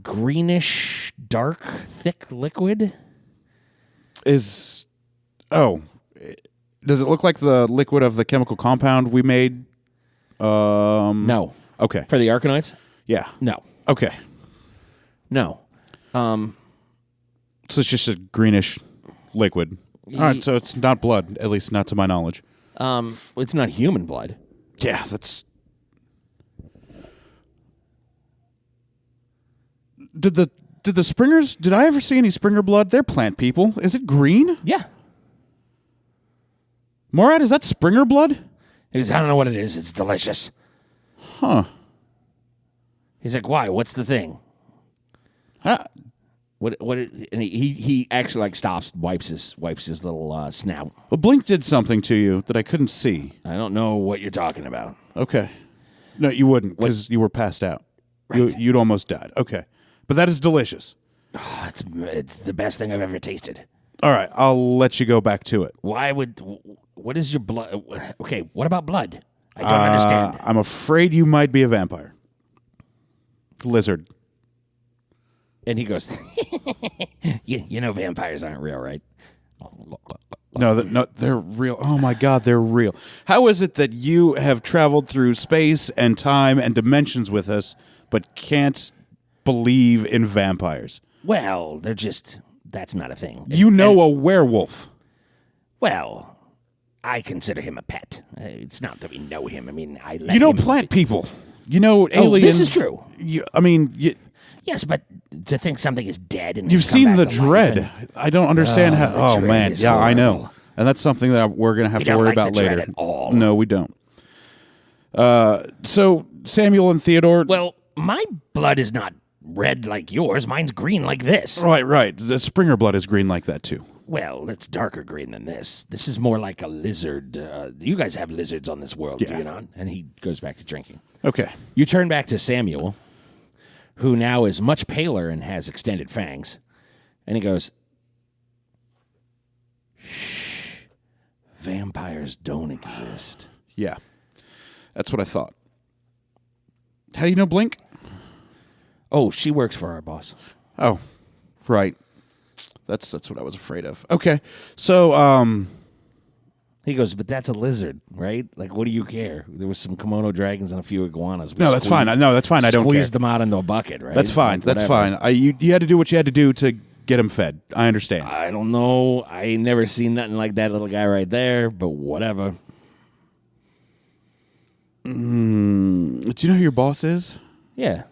Speaker 3: greenish, dark, thick liquid.
Speaker 2: Does it look like the liquid of the chemical compound we made?
Speaker 3: No.
Speaker 2: Okay.
Speaker 3: For the Arcanauts?
Speaker 2: Yeah.
Speaker 3: No.
Speaker 2: Okay.
Speaker 3: No.
Speaker 2: So it's just a greenish liquid. All right, so it's not blood, at least not to my knowledge.
Speaker 3: It's not human blood.
Speaker 2: Yeah, that's... Did the Springers... Did I ever see any Springer blood? They're plant people. Is it green?
Speaker 3: Yeah.
Speaker 2: Morat, is that Springer blood?
Speaker 3: He goes, I don't know what it is. It's delicious.
Speaker 2: Huh.
Speaker 3: He's like, why? What's the thing? What? And he actually like stops, wipes his little snout.
Speaker 2: Well, Blink did something to you that I couldn't see.
Speaker 3: I don't know what you're talking about.
Speaker 2: Okay. No, you wouldn't because you were passed out.
Speaker 3: Right.
Speaker 2: You'd almost died. Okay. But that is delicious.
Speaker 3: Oh, it's the best thing I've ever tasted.
Speaker 2: All right, I'll let you go back to it.
Speaker 3: What is your blood? Okay, what about blood? I don't understand.
Speaker 2: I'm afraid you might be a vampire. Lizard.
Speaker 3: And he goes, you know vampires aren't real, right?
Speaker 2: No, they're real. Oh, my God, they're real. How is it that you have traveled through space and time and dimensions with us, but can't believe in vampires?
Speaker 3: Well, that's not a thing.
Speaker 2: You know a werewolf.
Speaker 3: Well, I consider him a pet. It's not that we know him. I mean,
Speaker 2: You know plant people. You know aliens.
Speaker 3: This is true. Yes, but to think something is dead and
Speaker 2: you've
Speaker 3: it's come
Speaker 2: seen
Speaker 3: back
Speaker 2: the
Speaker 3: to
Speaker 2: Dread.
Speaker 3: life
Speaker 2: I don't understand how. Oh
Speaker 3: Dread
Speaker 2: man,
Speaker 3: is
Speaker 2: yeah, I know,
Speaker 3: horrible.
Speaker 2: and that's something that we're gonna have
Speaker 3: We
Speaker 2: to
Speaker 3: don't
Speaker 2: worry
Speaker 3: like
Speaker 2: about
Speaker 3: the Dread
Speaker 2: later.
Speaker 3: at all.
Speaker 2: No, we don't. So Samuel and Theodore.
Speaker 3: Well, my blood is not red like yours. Mine's green like this.
Speaker 2: Right. The Springer blood is green like that, too.
Speaker 3: Well, it's darker green than this. This is more like a lizard. You guys have lizards on this world, do you not? And he goes back to drinking.
Speaker 2: Okay.
Speaker 3: You turn back to Samuel, who now is much paler and has extended fangs. And he goes, shh, vampires don't exist.
Speaker 2: Yeah. That's what I thought. How do you know Blink?
Speaker 3: Oh, she works for our boss.
Speaker 2: Oh, right. That's what I was afraid of. Okay. So,
Speaker 3: He goes, but that's a lizard, right? Like, what do you care? There was some Komodo dragons and a few iguanas.
Speaker 2: No, that's fine. No, that's fine. I don't care.
Speaker 3: Squeezed them out into a bucket, right?
Speaker 2: That's fine.
Speaker 3: Like,
Speaker 2: That's
Speaker 3: whatever.
Speaker 2: fine. You had to do what you had to do to get him fed. I understand.
Speaker 3: I don't know. I ain't never seen nothing like that little guy right there, but whatever.
Speaker 2: Do you know who your boss is?
Speaker 3: Yeah.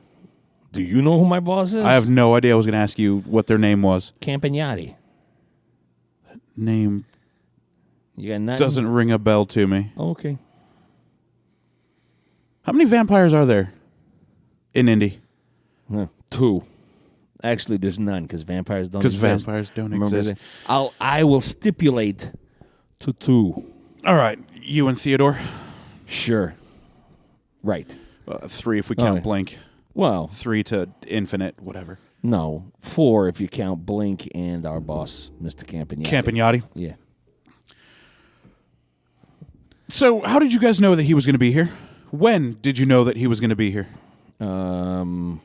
Speaker 3: Do you know who my boss is?
Speaker 2: I have no idea. I was going to ask you what their name was.
Speaker 3: Campagnati.
Speaker 2: Name
Speaker 3: You got nothing?
Speaker 2: doesn't ring a bell to me.
Speaker 3: Okay.
Speaker 2: How many vampires are there in Indy?
Speaker 3: 2. Actually, there's none because vampires don't
Speaker 2: Because
Speaker 3: exist.
Speaker 2: vampires don't
Speaker 3: Remember
Speaker 2: exist.
Speaker 3: that? I will stipulate to 2.
Speaker 2: All right. You and Theodore?
Speaker 3: Sure. Right.
Speaker 2: 3 if we count
Speaker 3: Okay.
Speaker 2: Blink.
Speaker 3: Well,
Speaker 2: 3 to infinite, whatever.
Speaker 3: no. 4 if you count Blink and our boss, Mr. Campagnati.
Speaker 2: Campagnati.
Speaker 3: Yeah.
Speaker 2: So, how did you guys know that he was going to be here? When did you know that he was going to be here?
Speaker 3: About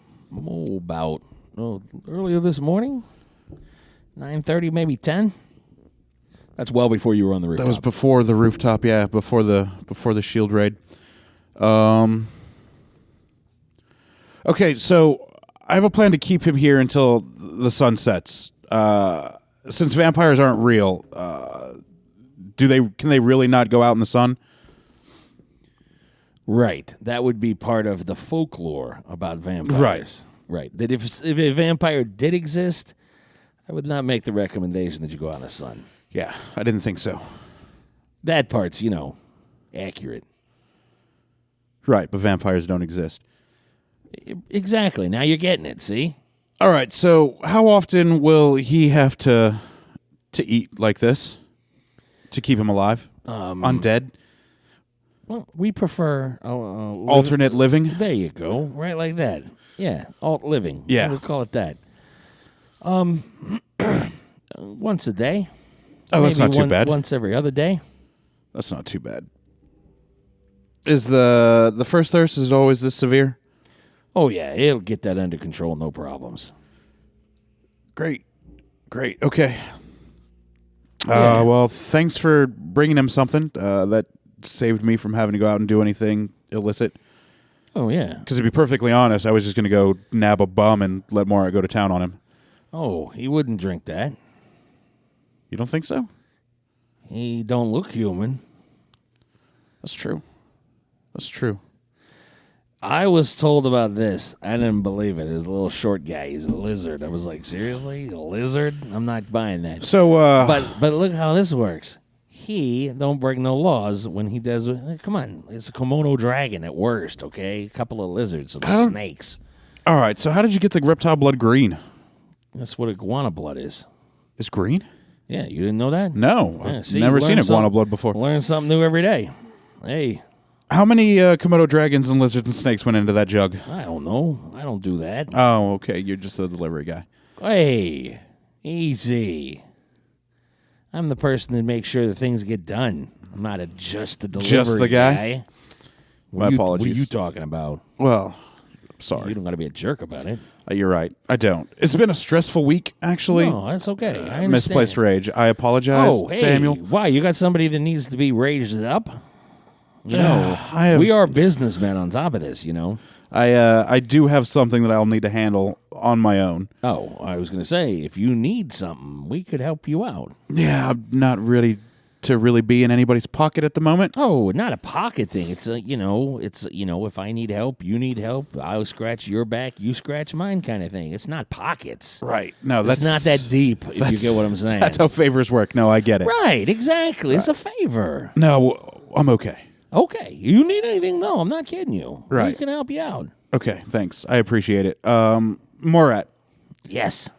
Speaker 3: earlier this morning, 9:30, maybe 10. That's well before you were on the rooftop.
Speaker 2: That was before the rooftop, yeah, before the shield raid. Okay, so I have a plan to keep him here until the sun sets. Since vampires aren't real, can they really not go out in the sun?
Speaker 3: Right. That would be part of the folklore about vampires. Right. That if a vampire did exist, I would not make the recommendation that you go out in the sun.
Speaker 2: Yeah, I didn't think so.
Speaker 3: That part's, accurate.
Speaker 2: Right, but vampires don't exist.
Speaker 3: Exactly. Now you're getting it, see?
Speaker 2: All right, so how often will he have to eat like this to keep him alive? Undead?
Speaker 3: Well, we prefer...
Speaker 2: Alternate living?
Speaker 3: There you go. Right like that. Yeah, alt living.
Speaker 2: Yeah.
Speaker 3: We'll call it that. Once a day.
Speaker 2: Oh, that's
Speaker 3: Maybe
Speaker 2: not too bad.
Speaker 3: Once every other day.
Speaker 2: That's not too bad. Is the first thirst, is it always this severe?
Speaker 3: Oh, yeah. It'll get that under control, no problems.
Speaker 2: Great. Okay.
Speaker 3: Yeah.
Speaker 2: Well, thanks for bringing him something. That saved me from having to go out and do anything illicit.
Speaker 3: Oh, yeah.
Speaker 2: Because to be perfectly honest, I was just going to go nab a bum and let Morat go to town on him.
Speaker 3: Oh, he wouldn't drink that.
Speaker 2: You don't think so?
Speaker 3: He don't look human.
Speaker 2: That's true.
Speaker 3: I was told about this. I didn't believe it. He's a little short guy. He's a lizard. I was like, seriously? A lizard? I'm not buying that.
Speaker 2: So,
Speaker 3: But look how this works. He don't break no laws when he does. Come on, it's a Komodo dragon at worst. Okay, a couple of lizards, some snakes.
Speaker 2: all right. So, how did you get the reptile blood green?
Speaker 3: That's what iguana blood is.
Speaker 2: It's green?
Speaker 3: Yeah, you didn't know that?
Speaker 2: No,
Speaker 3: Yeah,
Speaker 2: I've
Speaker 3: see,
Speaker 2: never
Speaker 3: you
Speaker 2: seen
Speaker 3: learn
Speaker 2: iguana
Speaker 3: something-
Speaker 2: blood before.
Speaker 3: Learn something new every day. Hey,
Speaker 2: How many Komodo dragons and lizards and snakes went into that jug?
Speaker 3: I don't know. I don't do that.
Speaker 2: Oh, okay. You're just a delivery guy.
Speaker 3: Hey, easy. I'm the person that makes sure that things get done. I'm not just the delivery
Speaker 2: Just the guy? My apologies.
Speaker 3: What are you talking about?
Speaker 2: Well,
Speaker 3: You
Speaker 2: sorry.
Speaker 3: don't got to be a jerk about it.
Speaker 2: You're right. I don't. It's been a stressful week, actually.
Speaker 3: No, that's okay. I understand.
Speaker 2: Misplaced rage. I apologize,
Speaker 3: Oh, hey,
Speaker 2: Samuel.
Speaker 3: why? You got somebody that needs to be raised up? You know,
Speaker 2: I have-
Speaker 3: we are businessmen on top of this,
Speaker 2: I do have something that I'll need to handle on my own.
Speaker 3: Oh, I was going to say, if you need something, we could help you out.
Speaker 2: Yeah, I'm not ready to really be in anybody's pocket at the moment.
Speaker 3: Oh, not a pocket thing. It's if I need help, you need help. I'll scratch your back, you scratch mine kind of thing. It's not pockets.
Speaker 2: Right. No,
Speaker 3: It's
Speaker 2: that's
Speaker 3: not that deep, if you get what I'm saying.
Speaker 2: That's how favors work. No, I get it.
Speaker 3: Right, exactly. It's a favor.
Speaker 2: No, I'm okay.
Speaker 3: Okay. You need anything, though. I'm not kidding you.
Speaker 2: Right.
Speaker 3: We can help you out.
Speaker 2: Okay, thanks. I appreciate it. Morat,
Speaker 3: Yes.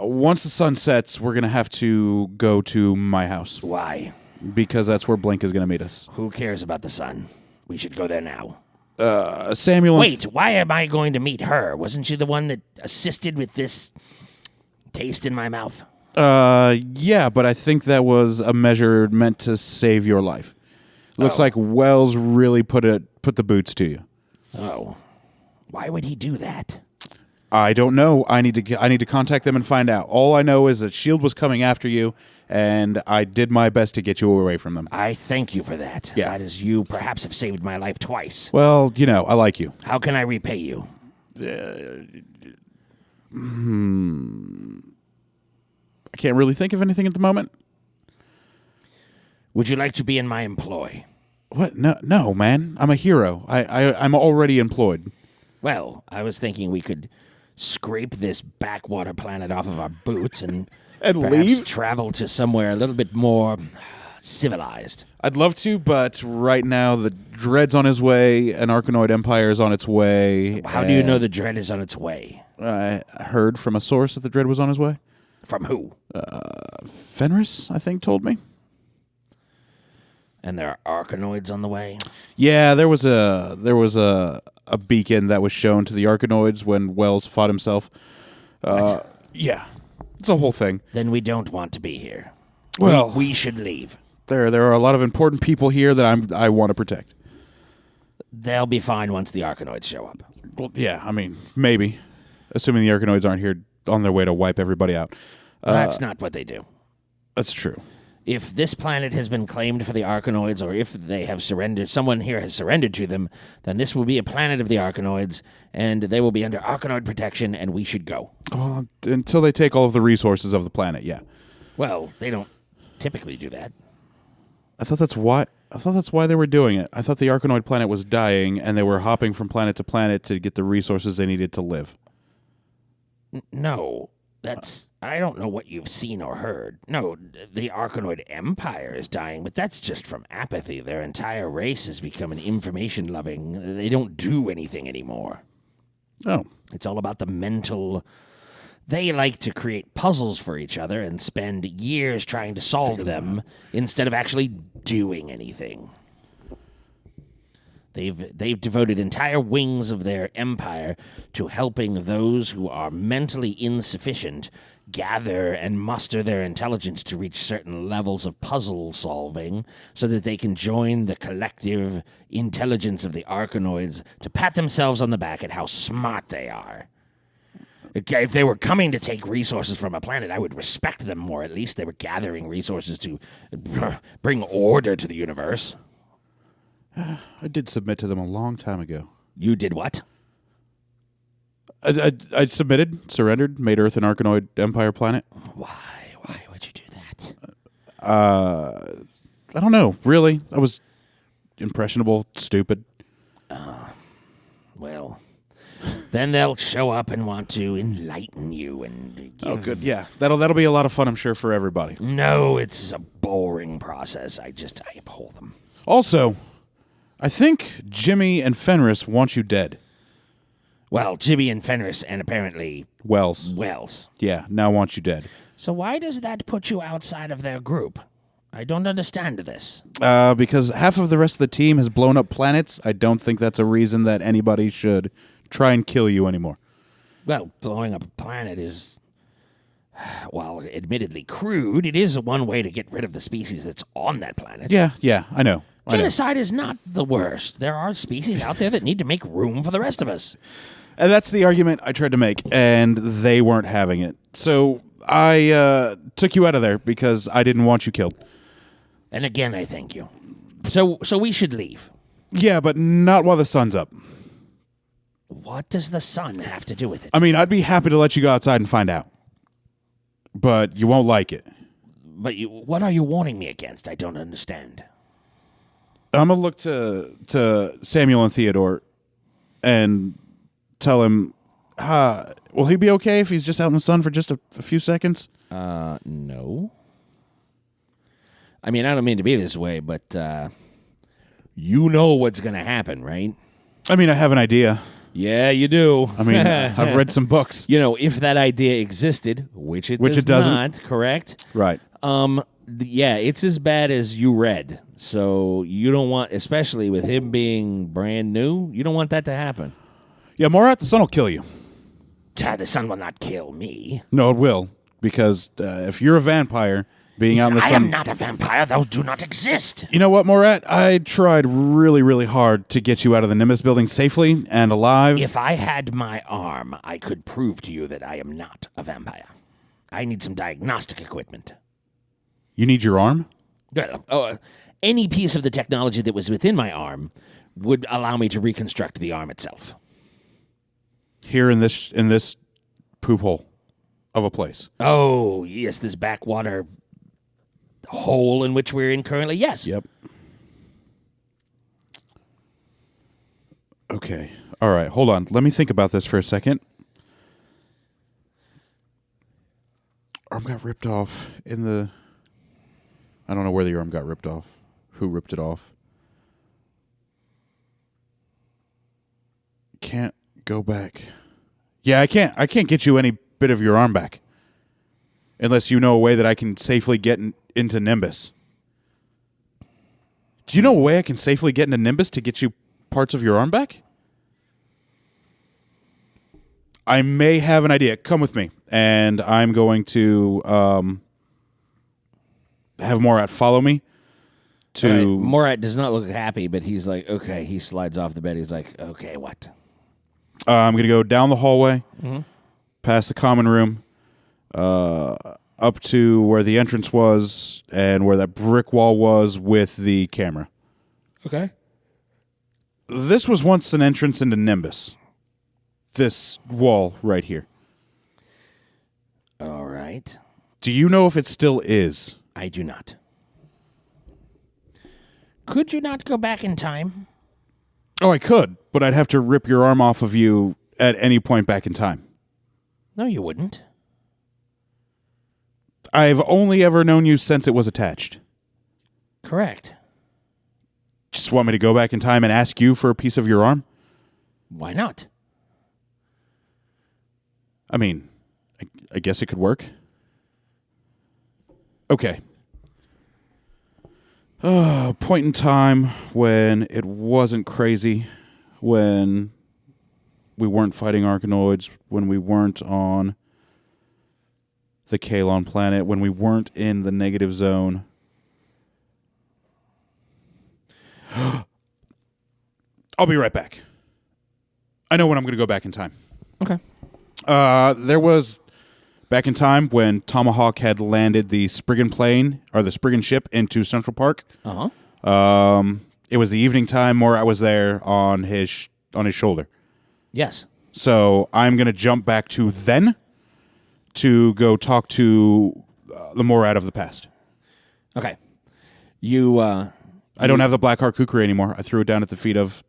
Speaker 2: once the sun sets, we're going to have to go to my house
Speaker 3: Why?
Speaker 2: because that's where Blink is going to meet us.
Speaker 3: Who cares about the sun? We should go there now.
Speaker 2: Samuel and
Speaker 3: Wait, why am I going to meet her? Wasn't she the one that assisted with this taste in my mouth?
Speaker 2: Yeah, but I think that was a measure meant to save your life. Looks like Wells really put the boots to you.
Speaker 3: Oh. Why would he do that?
Speaker 2: I don't know. I need to contact them and find out. All I know is that S.H.I.E.L.D. was coming after you, and I did my best to get you away from them.
Speaker 3: I thank you for that.
Speaker 2: Yeah.
Speaker 3: That is, you perhaps have saved my life twice.
Speaker 2: Well, I like you.
Speaker 3: How can I repay you?
Speaker 2: I can't really think of anything at the moment.
Speaker 3: Would you like to be in my employ?
Speaker 2: What? No, man. I'm a hero. I'm already employed.
Speaker 3: Well, I was thinking we could scrape this backwater planet off of our boots and
Speaker 2: And
Speaker 3: perhaps
Speaker 2: leave?
Speaker 3: travel to somewhere a little bit more civilized.
Speaker 2: I'd love to, but right now the Dread's on his way, an Arkanoid Empire is on its way.
Speaker 3: How do you know the Dread is on its way?
Speaker 2: I heard from a source that the Dread was on his way.
Speaker 3: From who?
Speaker 2: Fenris, I think, told me.
Speaker 3: And there are Arkanoids on the way?
Speaker 2: Yeah, there was a beacon that was shown to the Arkanoids when Wells fought himself. Yeah, it's a whole thing.
Speaker 3: Then we don't want to be here.
Speaker 2: Well,
Speaker 3: we should leave.
Speaker 2: There are a lot of important people here that I want to protect.
Speaker 3: They'll be fine once the Arkanoids show up.
Speaker 2: Well, yeah, I mean, maybe, assuming the Arkanoids aren't here on their way to wipe everybody out.
Speaker 3: That's not what they do.
Speaker 2: That's true.
Speaker 3: If this planet has been claimed for the Arkanoids, or if they have surrendered, someone here has surrendered to them, then this will be a planet of the Arkanoids, and they will be under Arkanoid protection, and we should go.
Speaker 2: Well, until they take all of the resources of the planet, yeah.
Speaker 3: Well, they don't typically do that.
Speaker 2: I thought that's why they were doing it. I thought the Arkanoid planet was dying, and they were hopping from planet to planet to get the resources they needed to live.
Speaker 3: No, I don't know what you've seen or heard. No, the Arkanoid Empire is dying, but that's just from apathy. Their entire race has become an information-loving. They don't do anything anymore.
Speaker 2: Oh.
Speaker 3: It's all about the mental. They like to create puzzles for each other and spend years trying to solve them instead of actually doing anything. They've devoted entire wings of their empire to helping those who are mentally insufficient gather and muster their intelligence to reach certain levels of puzzle solving so that they can join the collective intelligence of the Arkanoids to pat themselves on the back at how smart they are. If they were coming to take resources from a planet, I would respect them more. At least they were gathering resources to bring order to the universe.
Speaker 2: I did submit to them a long time ago.
Speaker 3: You did what?
Speaker 2: I surrendered, made Earth an Arkanoid Empire planet.
Speaker 3: Why? Why would you do that?
Speaker 2: I don't know, really. I was impressionable, stupid.
Speaker 3: Well, then they'll show up and want to enlighten you and give...
Speaker 2: Oh, good. Yeah, that'll be a lot of fun, I'm sure, for everybody.
Speaker 3: No, it's a boring process. I abhor them.
Speaker 2: Also, I think Jimmy and Fenris want you dead.
Speaker 3: Well, Jimmy and Fenris and apparently...
Speaker 2: Wells. Yeah, now want you dead.
Speaker 3: So why does that put you outside of their group? I don't understand this.
Speaker 2: Because half of the rest of the team has blown up planets. I don't think that's a reason that anybody should try and kill you anymore.
Speaker 3: Well, blowing up a planet is, while admittedly crude, it is one way to get rid of the species that's on that planet.
Speaker 2: Yeah, I know.
Speaker 3: Genocide is not the worst. There are species out there that need to make room for the rest of us.
Speaker 2: And that's the argument I tried to make, and they weren't having it. So I took you out of there because I didn't want you killed.
Speaker 3: And again, I thank you. So we should leave.
Speaker 2: Yeah, but not while the sun's up.
Speaker 3: What does the sun have to do with it?
Speaker 2: I mean, I'd be happy to let you go outside and find out. But you won't like it.
Speaker 3: But what are you warning me against? I don't understand.
Speaker 2: I'm going to look to Samuel and Theodore and tell him, will he be okay if he's just out in the sun for just a few seconds?
Speaker 3: No. I mean, I don't mean to be this way, but you know what's going to happen, right?
Speaker 2: I mean, I have an idea.
Speaker 3: Yeah, you do.
Speaker 2: I mean, I've read some books.
Speaker 3: You know, if that idea existed, which it doesn't, not, correct?
Speaker 2: Right.
Speaker 3: Yeah, it's as bad as you read. So you don't want, especially with him being brand new, you don't want that to happen.
Speaker 2: Yeah, Morat, the sun will kill you.
Speaker 3: The sun will not kill me.
Speaker 2: No, it will. Because if you're a vampire, being out in the sun...
Speaker 3: I am not a vampire. Those do not exist.
Speaker 2: You know what, Morat? I tried really, really hard to get you out of the Nimbus building safely and alive.
Speaker 3: If I had my arm, I could prove to you that I am not a vampire. I need some diagnostic equipment.
Speaker 2: You need your arm?
Speaker 3: Any piece of the technology that was within my arm would allow me to reconstruct the arm itself.
Speaker 2: Here in this poop hole of a place.
Speaker 3: Oh, yes, this backwater hole in which we're in currently. Yes.
Speaker 2: Yep. Okay. All right. Hold on. Let me think about this for a second. Arm got ripped off in the... I don't know where the arm got ripped off. Who ripped it off? Can't go back. Yeah, I can't get you any bit of your arm back. Unless you know a way that I can safely get into Nimbus. Do you know a way I can safely get into Nimbus to get you parts of your arm back? I may have an idea. Come with me. And I'm going to have Morat follow me.
Speaker 3: Right. Morat does not look happy, but he's like, okay. He slides off the bed. He's like, okay, what?
Speaker 2: I'm going to go down the hallway, past the common room, up to where the entrance was and where that brick wall was with the camera.
Speaker 3: Okay.
Speaker 2: This was once an entrance into Nimbus. This wall right here.
Speaker 3: All right.
Speaker 2: Do you know if it still is?
Speaker 3: I do not. Could you not go back in time?
Speaker 2: Oh, I could, but I'd have to rip your arm off of you at any point back in time.
Speaker 3: No, you wouldn't.
Speaker 2: I've only ever known you since it was attached.
Speaker 3: Correct.
Speaker 2: Just want me to go back in time and ask you for a piece of your arm?
Speaker 3: Why not?
Speaker 2: I mean, I guess it could work. Okay. Point in time when it wasn't crazy, when we weren't fighting Arkanoids, when we weren't on the Kalon planet, when we weren't in the negative zone. I'll be right back. I know when I'm going to go back in time.
Speaker 3: Okay.
Speaker 2: There was back in time when Tomahawk had landed the Spriggan plane or the Spriggan ship into Central Park. It was the evening time. Morat was there on his shoulder.
Speaker 3: Yes.
Speaker 2: So I'm going to jump back to then to go talk to the Morat of the past.
Speaker 3: Okay. You.
Speaker 2: I don't have the Black Heart Kukri anymore. I threw it down at the feet of.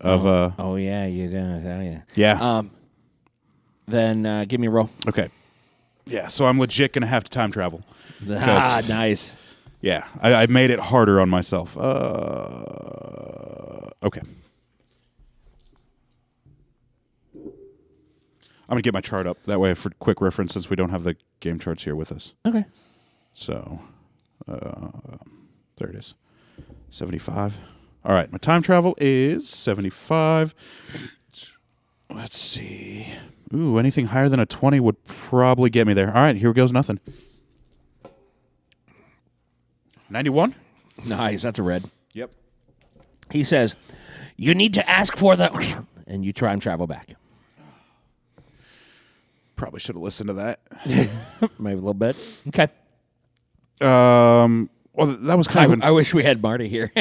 Speaker 3: Oh yeah, you don't. Oh yeah.
Speaker 2: Yeah.
Speaker 3: Then give me a roll.
Speaker 2: Okay. Yeah. So I'm legit going to have to time travel.
Speaker 3: Nice.
Speaker 2: Yeah. I made it harder on myself. Okay. I'm going to get my chart up. That way, for quick reference, since we don't have the game charts here with us.
Speaker 3: Okay.
Speaker 2: So, there it is. 75. All right. My time travel is 75. Let's see. Ooh, anything higher than a 20 would probably get me there. All right. Here goes nothing. 91?
Speaker 3: Nice. That's a red.
Speaker 2: Yep.
Speaker 3: He says, you need to ask for the... and you try and travel back.
Speaker 2: Probably should have listened to that.
Speaker 3: Maybe a little bit. Okay.
Speaker 2: Well, that was kind of...
Speaker 3: I wish we had Marty here.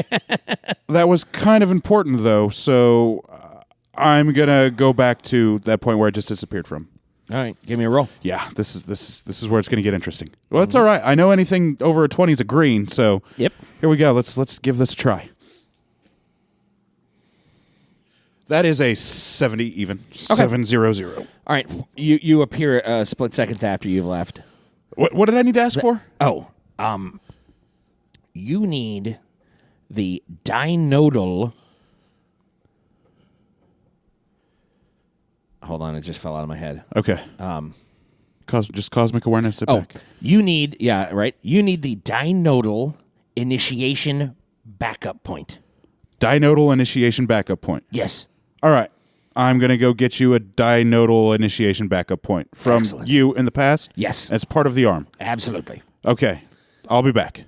Speaker 2: That was kind of important, though, so I'm going to go back to that point where I just disappeared from.
Speaker 3: All right. Give me a roll.
Speaker 2: Yeah, this is where it's going to get interesting. Well, that's all right. I know anything over a 20 is a green, so
Speaker 3: Yep.
Speaker 2: Here we go. Let's give this a try. That is a 70 even.
Speaker 3: Okay.
Speaker 2: 700.
Speaker 3: All right. You appear split seconds after you've left.
Speaker 2: What did I need to ask for?
Speaker 3: Oh, you need the dinodal hold on, it just fell out of my head.
Speaker 2: Okay. Just cosmic awareness. Sit back.
Speaker 3: You need You need the dinodal initiation backup point.
Speaker 2: Dinodal initiation backup point.
Speaker 3: Yes.
Speaker 2: All right. I'm going to go get you a dinodal initiation backup point from
Speaker 3: Excellent.
Speaker 2: you in the past.
Speaker 3: Yes.
Speaker 2: As part of the arm.
Speaker 3: Absolutely.
Speaker 2: Okay. I'll be back.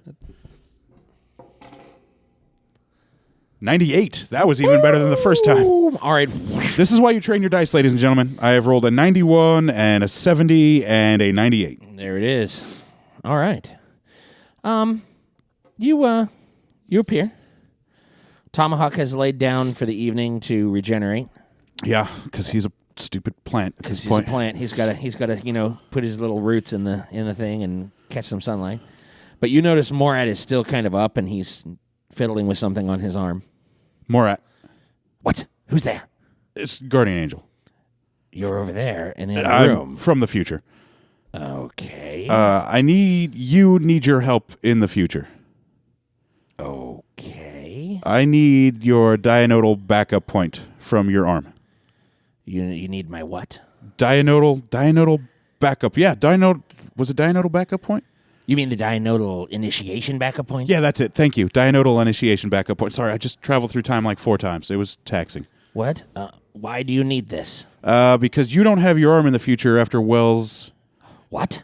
Speaker 2: 98. That was even better than the first time.
Speaker 3: All right.
Speaker 2: This is why you train your dice, ladies and gentlemen. I have rolled a 91 and a 70 and a 98.
Speaker 3: There it is. All right. You appear. Tomahawk has laid down for the evening to regenerate.
Speaker 2: Yeah, because he's a stupid plant at this
Speaker 3: He's
Speaker 2: point.
Speaker 3: a plant. He's got to put his little roots in the thing and catch some sunlight. But you notice Morat is still kind of up, and he's fiddling with something on his arm.
Speaker 2: Morat.
Speaker 3: What? Who's there?
Speaker 2: It's Guardian Angel.
Speaker 3: You're over there in the other room.
Speaker 2: From the future.
Speaker 3: Okay.
Speaker 2: I need your help in the future.
Speaker 3: Okay.
Speaker 2: I need your dinodal backup point from your arm.
Speaker 3: You need my what?
Speaker 2: Dinodal backup. Yeah, was it dinodal backup point?
Speaker 3: You mean the dinodal initiation backup point?
Speaker 2: Yeah, that's it. Thank you. Dinodal initiation backup point. Sorry, I just traveled through time like 4 times. It was taxing.
Speaker 3: What? Why do you need this?
Speaker 2: Because you don't have your arm in the future after Wells'
Speaker 3: What?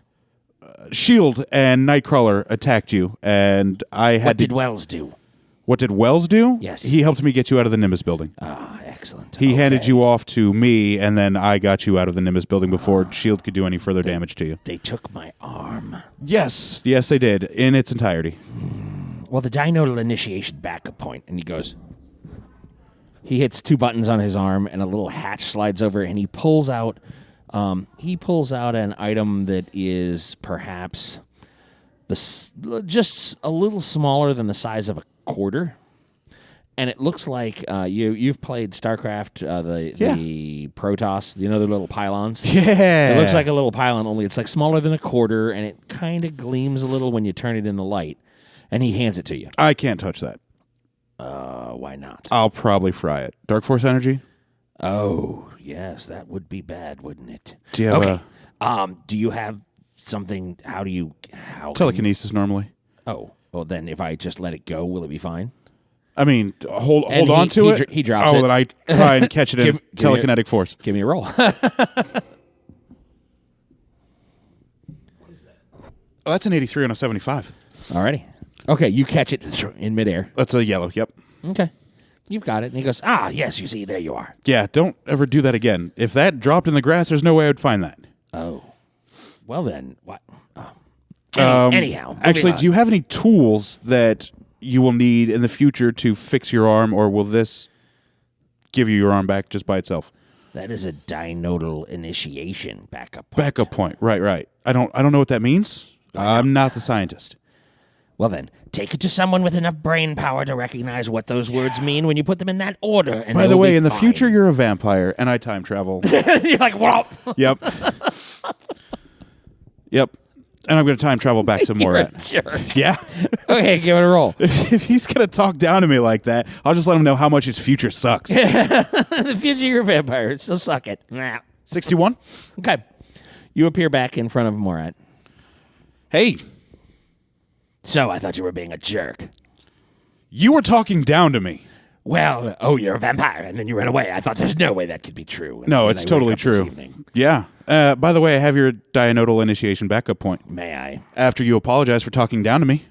Speaker 2: shield and Nightcrawler attacked you, and I had
Speaker 3: What did Wells do?
Speaker 2: What did Wells do?
Speaker 3: Yes.
Speaker 2: He helped me get you out of the Nimbus building.
Speaker 3: Ah, excellent.
Speaker 2: He handed you off to me, and then I got you out of the Nimbus building before S.H.I.E.L.D. could do any further damage to you.
Speaker 3: They took my arm.
Speaker 2: Yes, they did, in its entirety.
Speaker 3: Well, the dinodal initiation backup point, and he goes. He hits 2 buttons on his arm, and a little hatch slides over, and he pulls out. An item that is perhaps just a little smaller than the size of a quarter, and it looks like you've played StarCraft, the Protoss, the little pylons.
Speaker 2: Yeah,
Speaker 3: it looks like a little pylon, only it's like smaller than a quarter, and it kind of gleams a little when you turn it in the light. And he hands it to you.
Speaker 2: I can't touch that.
Speaker 3: Why not?
Speaker 2: I'll probably fry it. Dark Force energy.
Speaker 3: Oh yes, that would be bad, wouldn't it?
Speaker 2: Do you have
Speaker 3: do you have something? How
Speaker 2: telekinesis normally?
Speaker 3: Oh, well, then if I just let it go, will it be fine?
Speaker 2: I mean, hold
Speaker 3: And
Speaker 2: on to it.
Speaker 3: He drops it.
Speaker 2: Oh, then I try and catch it in telekinetic force.
Speaker 3: Give me a roll.
Speaker 2: Oh, that's an 83 on a 75.
Speaker 3: Alrighty. Okay, you catch it in midair.
Speaker 2: That's a yellow. Yep.
Speaker 3: Okay. You've got it. And he goes, yes, you see, there you are.
Speaker 2: Yeah, don't ever do that again. If that dropped in the grass, there's no way I would find that.
Speaker 3: Oh. Well then, what? Anyhow.
Speaker 2: Actually, do you have any tools that you will need in the future to fix your arm, or will this give you your arm back just by itself?
Speaker 3: That is a dinodal initiation backup point.
Speaker 2: Backup point. Right. I don't know what that means. I'm not the scientist.
Speaker 3: Well then, take it to someone with enough brain power to recognize what those words mean when you put them in that order. And
Speaker 2: by the way, in the
Speaker 3: fine.
Speaker 2: future, you're a vampire, and I time travel.
Speaker 3: You're like, what?
Speaker 2: Yep. Yep. And I'm going to time travel back to Morat.
Speaker 3: Sure.
Speaker 2: Yeah.
Speaker 3: Okay, give it a roll.
Speaker 2: If he's going to talk down to me like that, I'll just let him know how much his future sucks.
Speaker 3: In the future, you're a vampire, so suck it.
Speaker 2: 61?
Speaker 3: Okay. You appear back in front of Morat.
Speaker 2: Hey,
Speaker 3: So I thought you were being a jerk.
Speaker 2: you were talking down to me.
Speaker 3: Well, you're a vampire, and then you ran away. I thought there's no way that could be true.
Speaker 2: No,
Speaker 3: And
Speaker 2: it's
Speaker 3: I wake
Speaker 2: totally
Speaker 3: up this
Speaker 2: true.
Speaker 3: evening.
Speaker 2: Yeah. By the way, I have your dinodal initiation backup point.
Speaker 3: May I?
Speaker 2: After you apologize for talking down to me.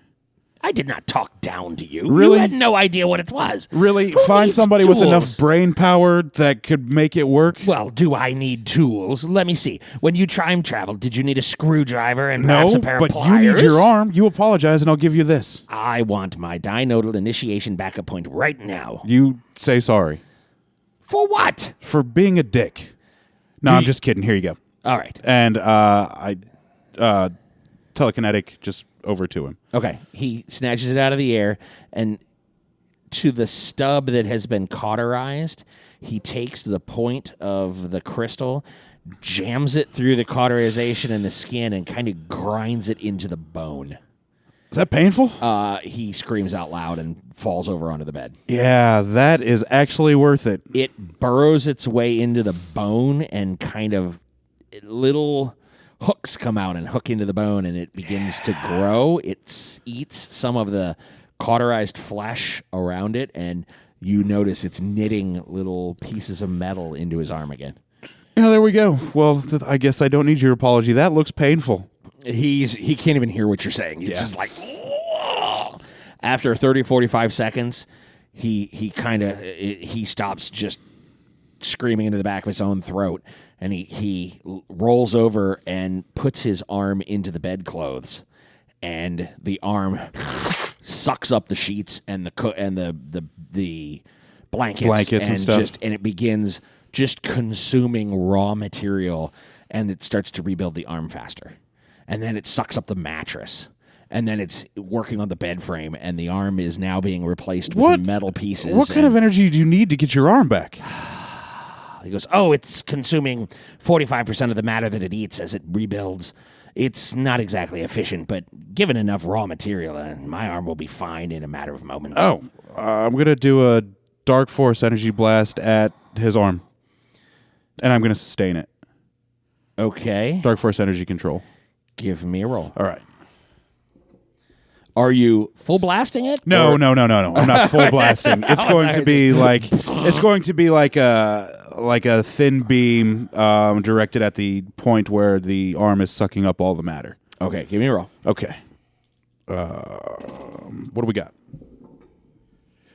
Speaker 3: I did not talk down to you.
Speaker 2: Really?
Speaker 3: You had no idea what it was.
Speaker 2: Really?
Speaker 3: Who
Speaker 2: Find
Speaker 3: needs
Speaker 2: somebody with
Speaker 3: tools?
Speaker 2: enough brain power that could make it work?
Speaker 3: Well, do I need tools? Let me see. When you time traveled, did you need a screwdriver and perhaps
Speaker 2: No,
Speaker 3: a pair
Speaker 2: but
Speaker 3: of pliers?
Speaker 2: you need your arm. You apologize, and I'll give you this.
Speaker 3: I want my dinodal initiation backup point right now.
Speaker 2: You say sorry.
Speaker 3: For what?
Speaker 2: For being a dick. No, I'm just kidding. Here you go.
Speaker 3: All right.
Speaker 2: And I telekinetic just over to him.
Speaker 3: Okay. He snatches it out of the air, and to the stub that has been cauterized, he takes the point of the crystal, jams it through the cauterization in the skin, and kind of grinds it into the bone.
Speaker 2: Is that painful?
Speaker 3: He screams out loud and falls over onto the bed.
Speaker 2: Yeah, that is actually worth it.
Speaker 3: It burrows its way into the bone, and kind of little hooks come out and hook into the bone, and it begins to grow. It eats some of the cauterized flesh around it, and you notice it's knitting little pieces of metal into his arm again.
Speaker 2: Yeah, there we go. Well, I guess I don't need your apology. That looks painful.
Speaker 3: He can't even hear what you're saying. He's just like, "Whoa." After 30, 45 seconds, he stops just screaming into the back of his own throat, and he rolls over and puts his arm into the bedclothes, and the arm sucks up the sheets and the blankets
Speaker 2: and stuff,
Speaker 3: and it begins just consuming raw material, and it starts to rebuild the arm faster. And then it sucks up the mattress. And then it's working on the bed frame, and the arm is now being replaced with metal pieces.
Speaker 2: What kind of energy do you need to get your arm back?
Speaker 3: He goes, it's consuming 45% of the matter that it eats as it rebuilds. It's not exactly efficient, but given enough raw material, my arm will be fine in a matter of moments.
Speaker 2: I'm going to do a Dark Force energy blast at his arm, and I'm going to sustain it.
Speaker 3: Okay.
Speaker 2: Dark Force energy control.
Speaker 3: Give me a roll.
Speaker 2: All right.
Speaker 3: Are you full blasting it?
Speaker 2: No. I'm not full blasting. It's going to be like a thin beam directed at the point where the arm is sucking up all the matter.
Speaker 3: Okay, give me a roll.
Speaker 2: Okay. What do we got?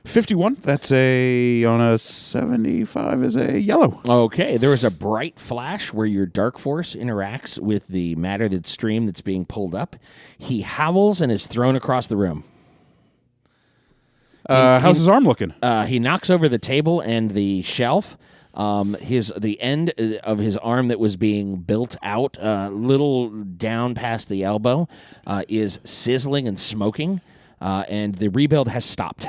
Speaker 2: 51. That's on a 75 is a yellow.
Speaker 3: Okay, there is a bright flash where your Dark Force interacts with the matter that's stream that's being pulled up. He howls and is thrown across the room.
Speaker 2: How's his arm looking?
Speaker 3: He knocks over the table and the shelf. The end of his arm that was being built out, little down past the elbow, is sizzling and smoking, and the rebuild has stopped.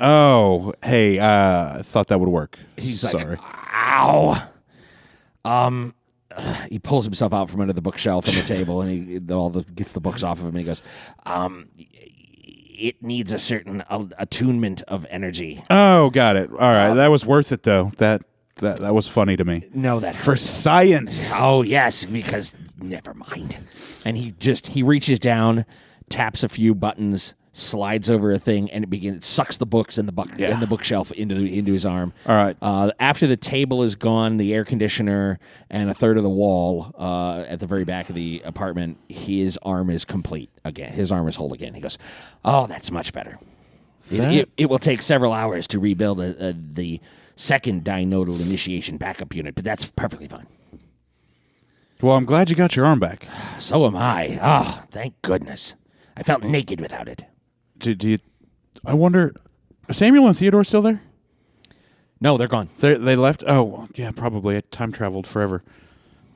Speaker 2: Oh, hey, I thought that would work.
Speaker 3: He's
Speaker 2: sorry.
Speaker 3: Like, ow. He pulls himself out from under the bookshelf on the table, and he gets the books off of him, and he goes, it needs a certain attunement of energy.
Speaker 2: Oh, got it. All right, that was worth it, though. That was funny to me.
Speaker 3: No, that
Speaker 2: for science.
Speaker 3: Oh, yes, because never mind. And he reaches down, taps a few buttons, slides over a thing, and it sucks the books and the bookshelf into his arm.
Speaker 2: All right.
Speaker 3: After the table is gone, the air conditioner, and a third of the wall at the very back of the apartment, his arm is complete again. His arm is whole again. He goes, "Oh, that's much better." It will take several hours to rebuild the second dinodal initiation backup unit, but that's perfectly fine.
Speaker 2: Well, I'm glad you got your arm back.
Speaker 3: So am I. Oh, thank goodness. I felt naked without it.
Speaker 2: I wonder, are Samuel and Theodore still there?
Speaker 3: No, they're gone.
Speaker 2: They left? Oh, yeah, probably. I time traveled forever.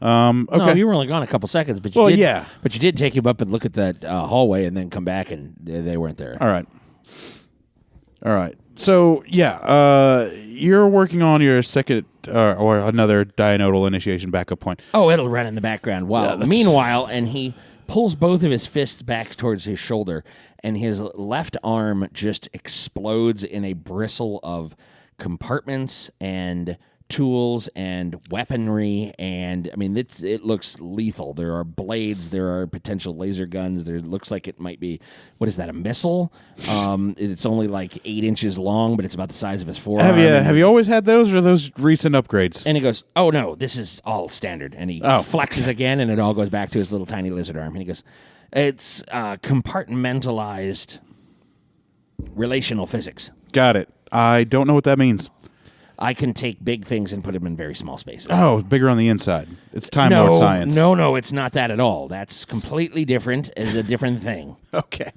Speaker 2: Okay.
Speaker 3: No, you were only gone a couple seconds, but you did.
Speaker 2: Yeah.
Speaker 3: But you did take him up and look at that hallway, and then come back, and they weren't there.
Speaker 2: All right. So you're working on your second or another dinodal initiation backup point.
Speaker 3: Oh, it'll run in the background. Meanwhile, and he pulls both of his fists back towards his shoulder, and his left arm just explodes in a bristle of compartments and tools and weaponry, and I mean it looks lethal. There are blades, there are potential laser guns. There looks like it might be, what is that, a missile? It's only like 8 inches long, but it's about the size of his forearm.
Speaker 2: Have you always had those, or are those recent upgrades?
Speaker 3: And he goes, "Oh no, this is all standard." And he flexes again, and it all goes back to his little tiny lizard arm. And he goes, "It's compartmentalized relational physics."
Speaker 2: Got it. I don't know what that means.
Speaker 3: I can take big things and put them in very small spaces.
Speaker 2: Oh, bigger on the inside. It's Time Lord science.
Speaker 3: No, it's not that at all. That's completely different. It's a different thing.
Speaker 2: Okay.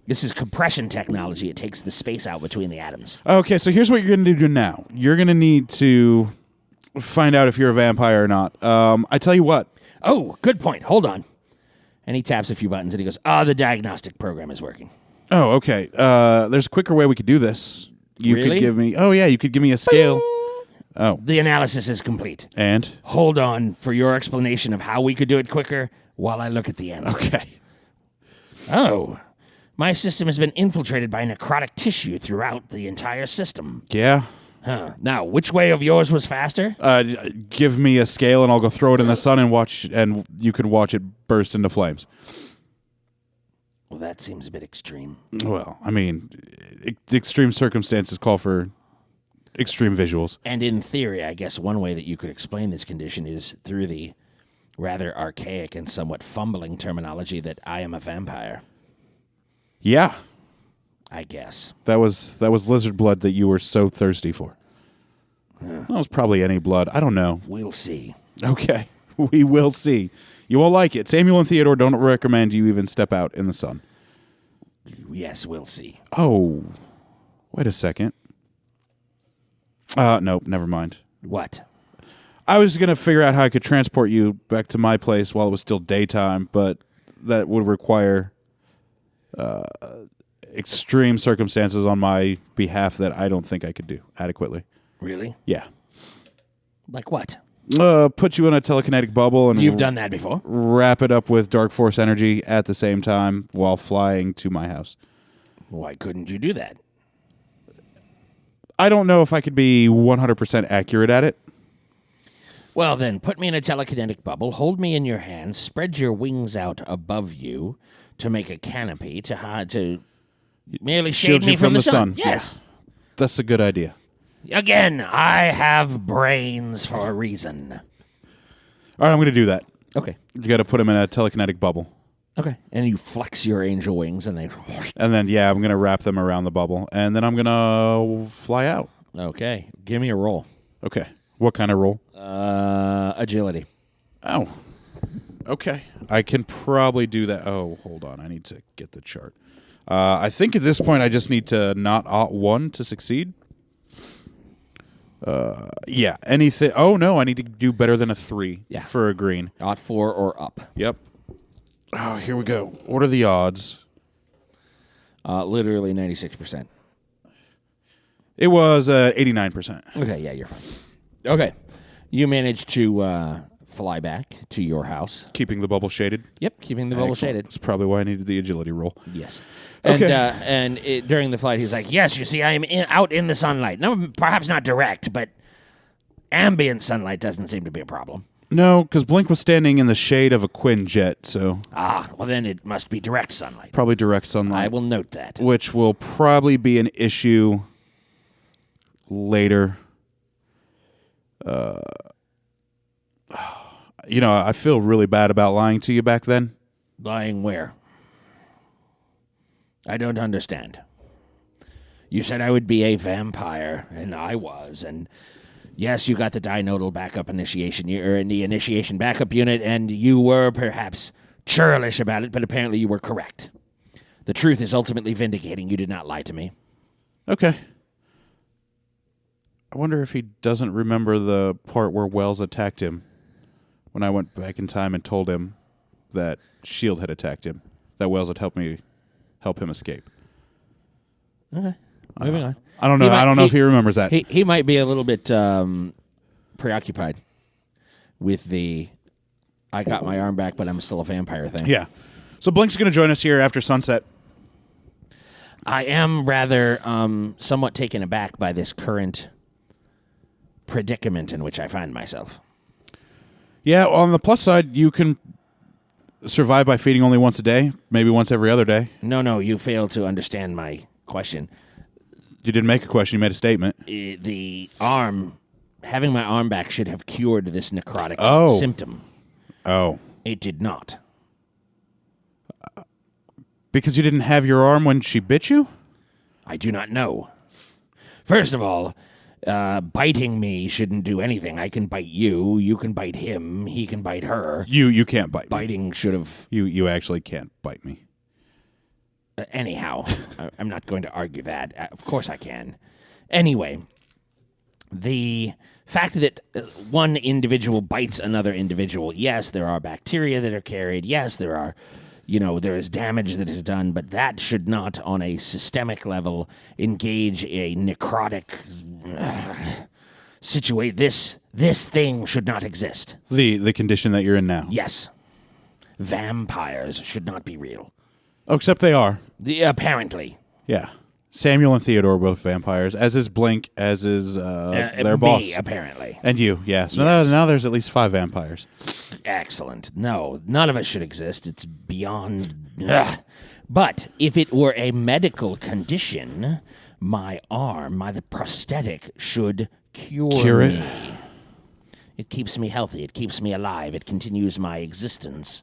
Speaker 3: This is compression technology. It takes the space out between the atoms.
Speaker 2: Okay, so here's what you're going to do now. You're going to need to find out if you're a vampire or not. I tell you what.
Speaker 3: Oh, good point. Hold on. And he taps a few buttons, and he goes, the diagnostic program is working.
Speaker 2: Oh, okay. There's a quicker way we could do this. You
Speaker 3: really?
Speaker 2: Could give me... Oh, yeah, you could give me a scale. Oh.
Speaker 3: The analysis is complete.
Speaker 2: And?
Speaker 3: Hold on for your explanation of how we could do it quicker while I look at the answer.
Speaker 2: Okay.
Speaker 3: Oh, my system has been infiltrated by necrotic tissue throughout the entire system.
Speaker 2: Yeah.
Speaker 3: Huh. Now, which way of yours was faster?
Speaker 2: Give me a scale, and I'll go throw it in the sun and watch, and you can watch it burst into flames.
Speaker 3: Well, that seems a bit extreme.
Speaker 2: Well, I mean, extreme circumstances call for extreme visuals.
Speaker 3: And in theory, I guess one way that you could explain this condition is through the rather archaic and somewhat fumbling terminology that I am a vampire.
Speaker 2: Yeah.
Speaker 3: I guess.
Speaker 2: That was lizard blood that you were so thirsty for. That was probably any blood. I don't know.
Speaker 3: We'll see.
Speaker 2: Okay. We will see. You won't like it. Samuel and Theodore don't recommend you even step out in the sun.
Speaker 3: Yes, we'll see.
Speaker 2: Oh. Wait a second. Nope, never mind.
Speaker 3: What?
Speaker 2: I was going to figure out how I could transport you back to my place while it was still daytime, but that would require extreme circumstances on my behalf that I don't think I could do adequately.
Speaker 3: Really?
Speaker 2: Yeah.
Speaker 3: Like what?
Speaker 2: Put you in a telekinetic bubble and
Speaker 3: You've done that before?
Speaker 2: wrap it up with dark force energy at the same time while flying to my house.
Speaker 3: Why couldn't you do that?
Speaker 2: I don't know if I could be 100% accurate at it.
Speaker 3: Well, then, put me in a telekinetic bubble, hold me in your hands, spread your wings out above you to make a canopy to merely shade
Speaker 2: Shield
Speaker 3: me
Speaker 2: you from the sun.
Speaker 3: Yes.
Speaker 2: That's a good idea.
Speaker 3: Again, I have brains for a reason.
Speaker 2: All right, I'm going to do that.
Speaker 3: Okay.
Speaker 2: You got to put him in a telekinetic bubble.
Speaker 3: Okay. And you flex your angel wings and they...
Speaker 2: And then, yeah, I'm going to wrap them around the bubble. And then I'm going to fly out.
Speaker 3: Okay. Give me a roll.
Speaker 2: Okay. What kind of roll?
Speaker 3: Agility.
Speaker 2: Oh. Okay. I can probably do that. Oh, hold on. I need to get the chart. I think at this point I just need to not ought 1 to succeed. Yeah. Anything. Oh, no. I need to do better than a 3 for a green.
Speaker 3: Ought 4 or up.
Speaker 2: Yep. Oh, here we go. What are the odds?
Speaker 3: Literally 96%.
Speaker 2: It was 89%.
Speaker 3: Okay, yeah, you're fine. Okay. You managed to fly back to your house.
Speaker 2: Keeping the bubble shaded?
Speaker 3: Yep, keeping the bubble
Speaker 2: Excellent.
Speaker 3: shaded.
Speaker 2: That's probably why I needed the agility roll.
Speaker 3: Yes.
Speaker 2: Okay.
Speaker 3: During the flight, he's like, yes, you see, I am out in the sunlight. No, perhaps not direct, but ambient sunlight doesn't seem to be a problem.
Speaker 2: No, because Blink was standing in the shade of a Quinjet, so...
Speaker 3: Ah, well then it must be direct sunlight.
Speaker 2: Probably direct sunlight.
Speaker 3: I will note that.
Speaker 2: Which will probably be an issue later. I feel really bad about lying to you back then.
Speaker 3: Lying where? I don't understand. You said I would be a vampire, and I was, and... Yes, you got the dinodal backup initiation, or in the initiation backup unit, and you were perhaps churlish about it, but apparently you were correct. The truth is ultimately vindicating. You did not lie to me.
Speaker 2: Okay. I wonder if he doesn't remember the part where Wells attacked him when I went back in time and told him that S.H.I.E.L.D. had attacked him, that Wells had help him escape.
Speaker 3: Okay, moving on.
Speaker 2: I don't know. I don't know if he remembers that.
Speaker 3: He might be a little bit preoccupied with the I got my arm back, but I'm still a vampire thing.
Speaker 2: Yeah. So Blink's going to join us here after sunset.
Speaker 3: I am rather somewhat taken aback by this current predicament in which I find myself.
Speaker 2: Yeah, on the plus side, you can survive by feeding only once a day, maybe once every other day.
Speaker 3: No, you fail to understand my question.
Speaker 2: You didn't make a question, you made a statement.
Speaker 3: The arm, having my arm back should have cured this necrotic symptom.
Speaker 2: Oh.
Speaker 3: It did not.
Speaker 2: Because you didn't have your arm when she bit you?
Speaker 3: I do not know. First of all, biting me shouldn't do anything. I can bite you, you can bite him, he can bite her.
Speaker 2: You can't bite me.
Speaker 3: Biting should have...
Speaker 2: You actually can't bite me.
Speaker 3: Anyhow, I'm not going to argue that. Of course I can. Anyway, the fact that one individual bites another individual, yes, there are bacteria that are carried. Yes, there is damage that is done, but that should not, on a systemic level, engage a necrotic situation. This thing should not exist.
Speaker 2: The condition that you're in now.
Speaker 3: Yes. Vampires should not be real.
Speaker 2: Oh, except they are.
Speaker 3: Apparently.
Speaker 2: Yeah. Samuel and Theodore are both vampires, as is Blink, as is their boss.
Speaker 3: Me, apparently.
Speaker 2: And you, yes.
Speaker 3: Yes.
Speaker 2: Now there's at least 5 vampires.
Speaker 3: Excellent. No, none of it should exist. It's beyond... Ugh. But if it were a medical condition, my arm, the prosthetic, should cure
Speaker 2: it.
Speaker 3: me. It keeps me healthy. It keeps me alive. It continues my existence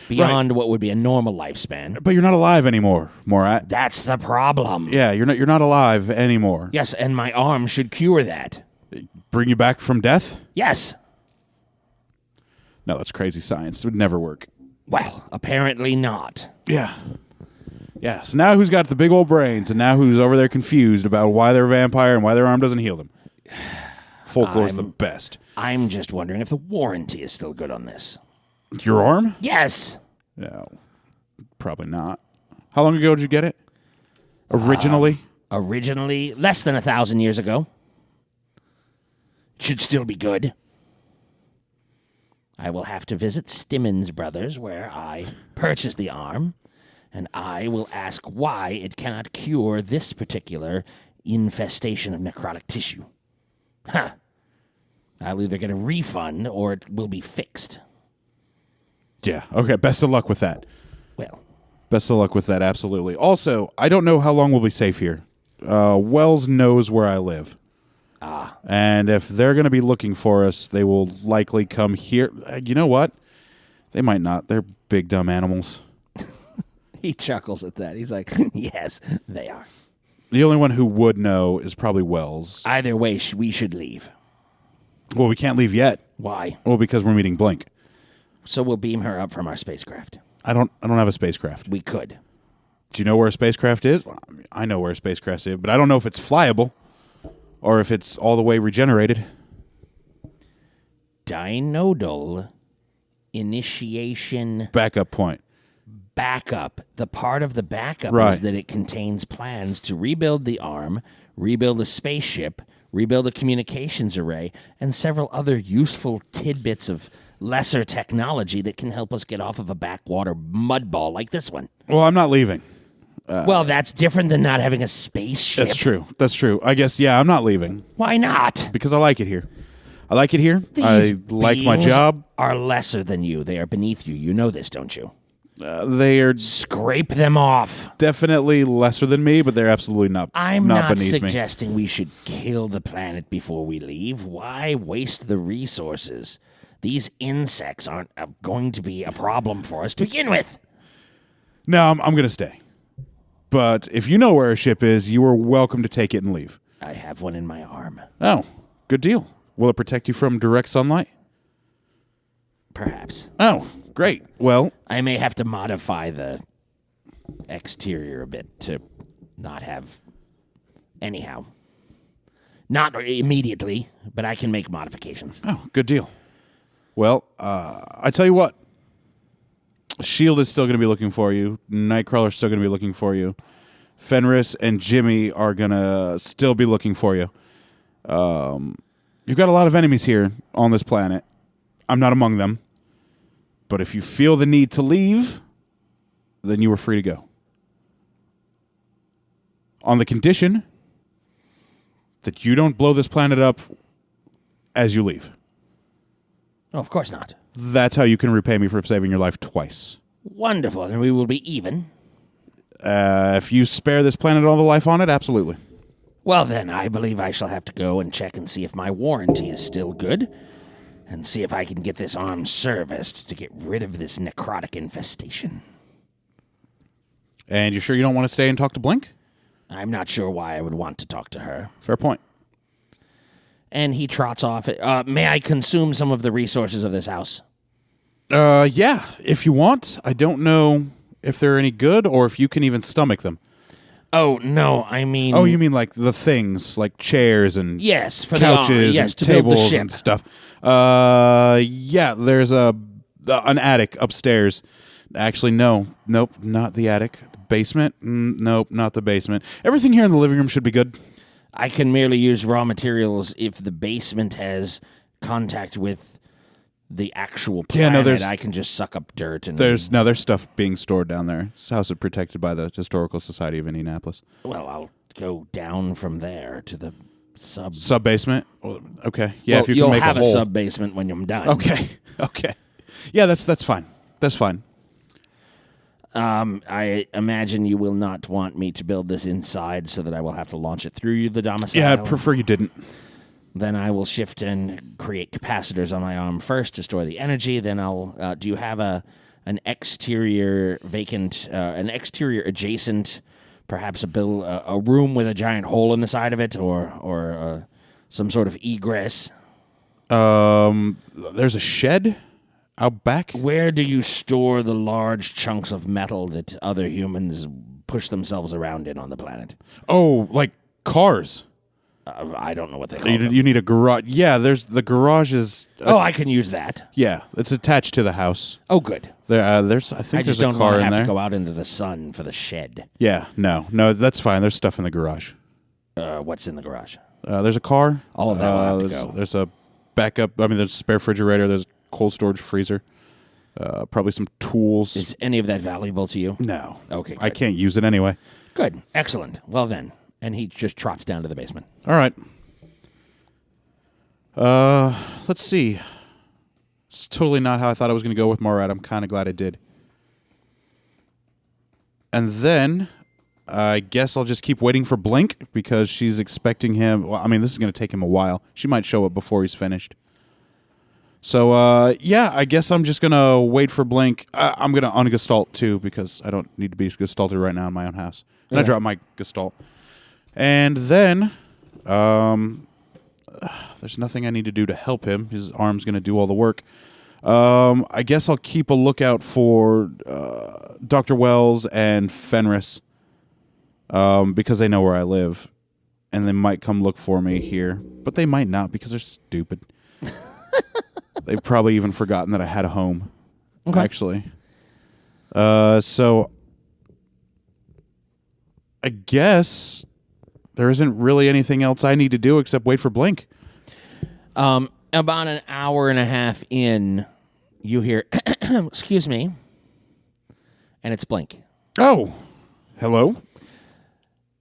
Speaker 3: beyond what would be a normal lifespan.
Speaker 2: But you're not alive anymore, Morat.
Speaker 3: That's the problem.
Speaker 2: Yeah, you're not alive anymore.
Speaker 3: Yes, and my arm should cure that.
Speaker 2: Bring you back from death?
Speaker 3: Yes.
Speaker 2: No, that's crazy science. It would never work.
Speaker 3: Well, apparently not.
Speaker 2: Yeah. Yeah, so now who's got the big old brains, and now who's over there confused about why they're a vampire and why their arm doesn't heal them? Folklore's the best.
Speaker 3: I'm just wondering if the warranty is still good on this.
Speaker 2: Your arm?
Speaker 3: Yes.
Speaker 2: No, probably not. How long ago did you get it? Originally?
Speaker 3: Originally, less than 1,000 years ago. Should still be good. I will have to visit Stimmons Brothers, where I purchased the arm, and I will ask why it cannot cure this particular infestation of necrotic tissue. Huh. I'll either get a refund or it will be fixed.
Speaker 2: Yeah. Okay, best of luck with that.
Speaker 3: Well,
Speaker 2: Best of luck with that, absolutely. Also, I don't know how long we'll be safe here. Wells knows where I live. And if they're going to be looking for us, they will likely come here. You know what? They might not. They're big, dumb animals.
Speaker 3: he chuckles at that. He's like, yes, they are.
Speaker 2: The only one who would know is probably Wells.
Speaker 3: Either way, we should leave.
Speaker 2: Well, we can't leave yet.
Speaker 3: Why?
Speaker 2: Well, because we're meeting Blink.
Speaker 3: So we'll beam her up from our spacecraft.
Speaker 2: I don't have a spacecraft.
Speaker 3: We could.
Speaker 2: Do you know where a spacecraft is? Well, I know where a spacecraft is, but I don't know if it's flyable or if it's all the way regenerated.
Speaker 3: Dinodal initiation
Speaker 2: Backup point.
Speaker 3: backup. The part of the backup
Speaker 2: Right.
Speaker 3: is that it contains plans to rebuild the arm, rebuild the spaceship, rebuild a communications array, and several other useful tidbits of lesser technology that can help us get off of a backwater mudball like this one.
Speaker 2: Well, I'm not leaving.
Speaker 3: Well, that's different than not having a spaceship.
Speaker 2: That's true. That's true. I guess, yeah, I'm not leaving
Speaker 3: Why not?
Speaker 2: because I like it here. I like it here. I like my
Speaker 3: beings
Speaker 2: job.
Speaker 3: Are lesser than you. They are beneath you. You know this, don't you?
Speaker 2: They are
Speaker 3: Scrape them off.
Speaker 2: definitely lesser than me, but they're absolutely not.
Speaker 3: I'm not
Speaker 2: beneath me.
Speaker 3: suggesting we should kill the planet before we leave. Why waste the resources? These insects aren't going to be a problem for us to begin with.
Speaker 2: No, I'm going to stay. But if you know where a ship is, you are welcome to take it and leave.
Speaker 3: I have one in my arm.
Speaker 2: Oh, good deal. Will it protect you from direct sunlight?
Speaker 3: Perhaps.
Speaker 2: Oh, great. Well,
Speaker 3: I may have to modify the exterior a bit to not have... Anyhow. Not immediately, but I can make modifications.
Speaker 2: oh, good deal. Well, I tell you what. S.H.I.E.L.D. is still going to be looking for you. Nightcrawler's still going to be looking for you. Fenris and Jimmy are going to still be looking for you. You've got a lot of enemies here on this planet. I'm not among them. But if you feel the need to leave, then you are free to go. On the condition that you don't blow this planet up as you leave.
Speaker 3: Oh, of course not.
Speaker 2: That's how you can repay me for saving your life twice.
Speaker 3: Wonderful, and we will be even.
Speaker 2: If you spare this planet all the life on it, absolutely.
Speaker 3: Well, then, I believe I shall have to go and check and see if my warranty is still good, and see if I can get this arm serviced to get rid of this necrotic infestation.
Speaker 2: And you're sure you don't want to stay and talk to Blink?
Speaker 3: I'm not sure why I would want to talk to her.
Speaker 2: Fair point.
Speaker 3: And he trots off. May I consume some of the resources of this house?
Speaker 2: Yeah, if you want. I don't know if they're any good or if you can even stomach them.
Speaker 3: Oh, no, I mean...
Speaker 2: Oh, you mean like the things, like chairs and
Speaker 3: yes, for
Speaker 2: couches
Speaker 3: yes,
Speaker 2: and
Speaker 3: to build the
Speaker 2: tables
Speaker 3: ship.
Speaker 2: and stuff. Yeah, there's an attic upstairs. Actually, no. Nope, not the attic. The basement? Nope, not the basement. Everything here in the living room should be good.
Speaker 3: I can merely use raw materials if the basement has contact with the actual
Speaker 2: Yeah,
Speaker 3: planet.
Speaker 2: no,
Speaker 3: I can just suck up dirt and
Speaker 2: There's stuff being stored down there. This house is protected by the Historical Society of Indianapolis.
Speaker 3: Well, I'll go down from there to the
Speaker 2: Sub basement. Well, okay. Yeah,
Speaker 3: well,
Speaker 2: if you
Speaker 3: you'll
Speaker 2: can make
Speaker 3: have
Speaker 2: a hole.
Speaker 3: sub basement when I'm done.
Speaker 2: Okay. Okay. Yeah, that's fine. That's fine.
Speaker 3: I imagine you will not want me to build this inside so that I will have to launch it through the domicile.
Speaker 2: Yeah, I'd prefer you didn't.
Speaker 3: Then I will shift and create capacitors on my arm first to store the energy. Then I'll. Do you have an exterior vacant, an exterior adjacent, perhaps a room with a giant hole in the side of it, or some sort of egress?
Speaker 2: There's a shed out back.
Speaker 3: Where do you store the large chunks of metal that other humans push themselves around in on the planet?
Speaker 2: Oh, like cars.
Speaker 3: I don't know what they call them.
Speaker 2: You need a garage. Yeah, there's the garage is.
Speaker 3: I can use that.
Speaker 2: Yeah, it's attached to the house.
Speaker 3: Oh, good.
Speaker 2: There's I
Speaker 3: I
Speaker 2: think
Speaker 3: just
Speaker 2: there's
Speaker 3: don't
Speaker 2: a car
Speaker 3: want to
Speaker 2: in
Speaker 3: have
Speaker 2: there.
Speaker 3: to go out into the sun for the shed.
Speaker 2: Yeah, no, that's fine. There's stuff in the garage.
Speaker 3: What's in the garage?
Speaker 2: There's a car.
Speaker 3: All of that will have to
Speaker 2: there's,
Speaker 3: go.
Speaker 2: There's a backup. I mean, there's a spare refrigerator. There's a cold storage freezer. Probably some tools.
Speaker 3: Is any of that valuable to you?
Speaker 2: No.
Speaker 3: Okay,
Speaker 2: I
Speaker 3: good.
Speaker 2: can't use it anyway.
Speaker 3: Good. Excellent. Well, then. And he just trots down to the basement.
Speaker 2: All right. Let's see. It's totally not how I thought I was going to go with MORAT. I'm kind of glad I did. And then I guess I'll just keep waiting for Blink because she's expecting him. Well, I mean, this is going to take him a while. She might show up before he's finished. So, yeah, I guess I'm just going to wait for Blink. I'm going to ungestalt, too, because I don't need to be gestalted right now in my own house. And I drop my gestalt. And then, there's nothing I need to do to help him. His arm's going to do all the work. I guess I'll keep a lookout for Dr. Wells and Fenris because they know where I live. And they might come look for me here. But they might not because they're stupid. They've probably even forgotten that I had a home, actually. So I guess there isn't really anything else I need to do except wait for Blink.
Speaker 3: About an hour and a half in, you hear, excuse me, and it's Blink.
Speaker 2: Oh, hello?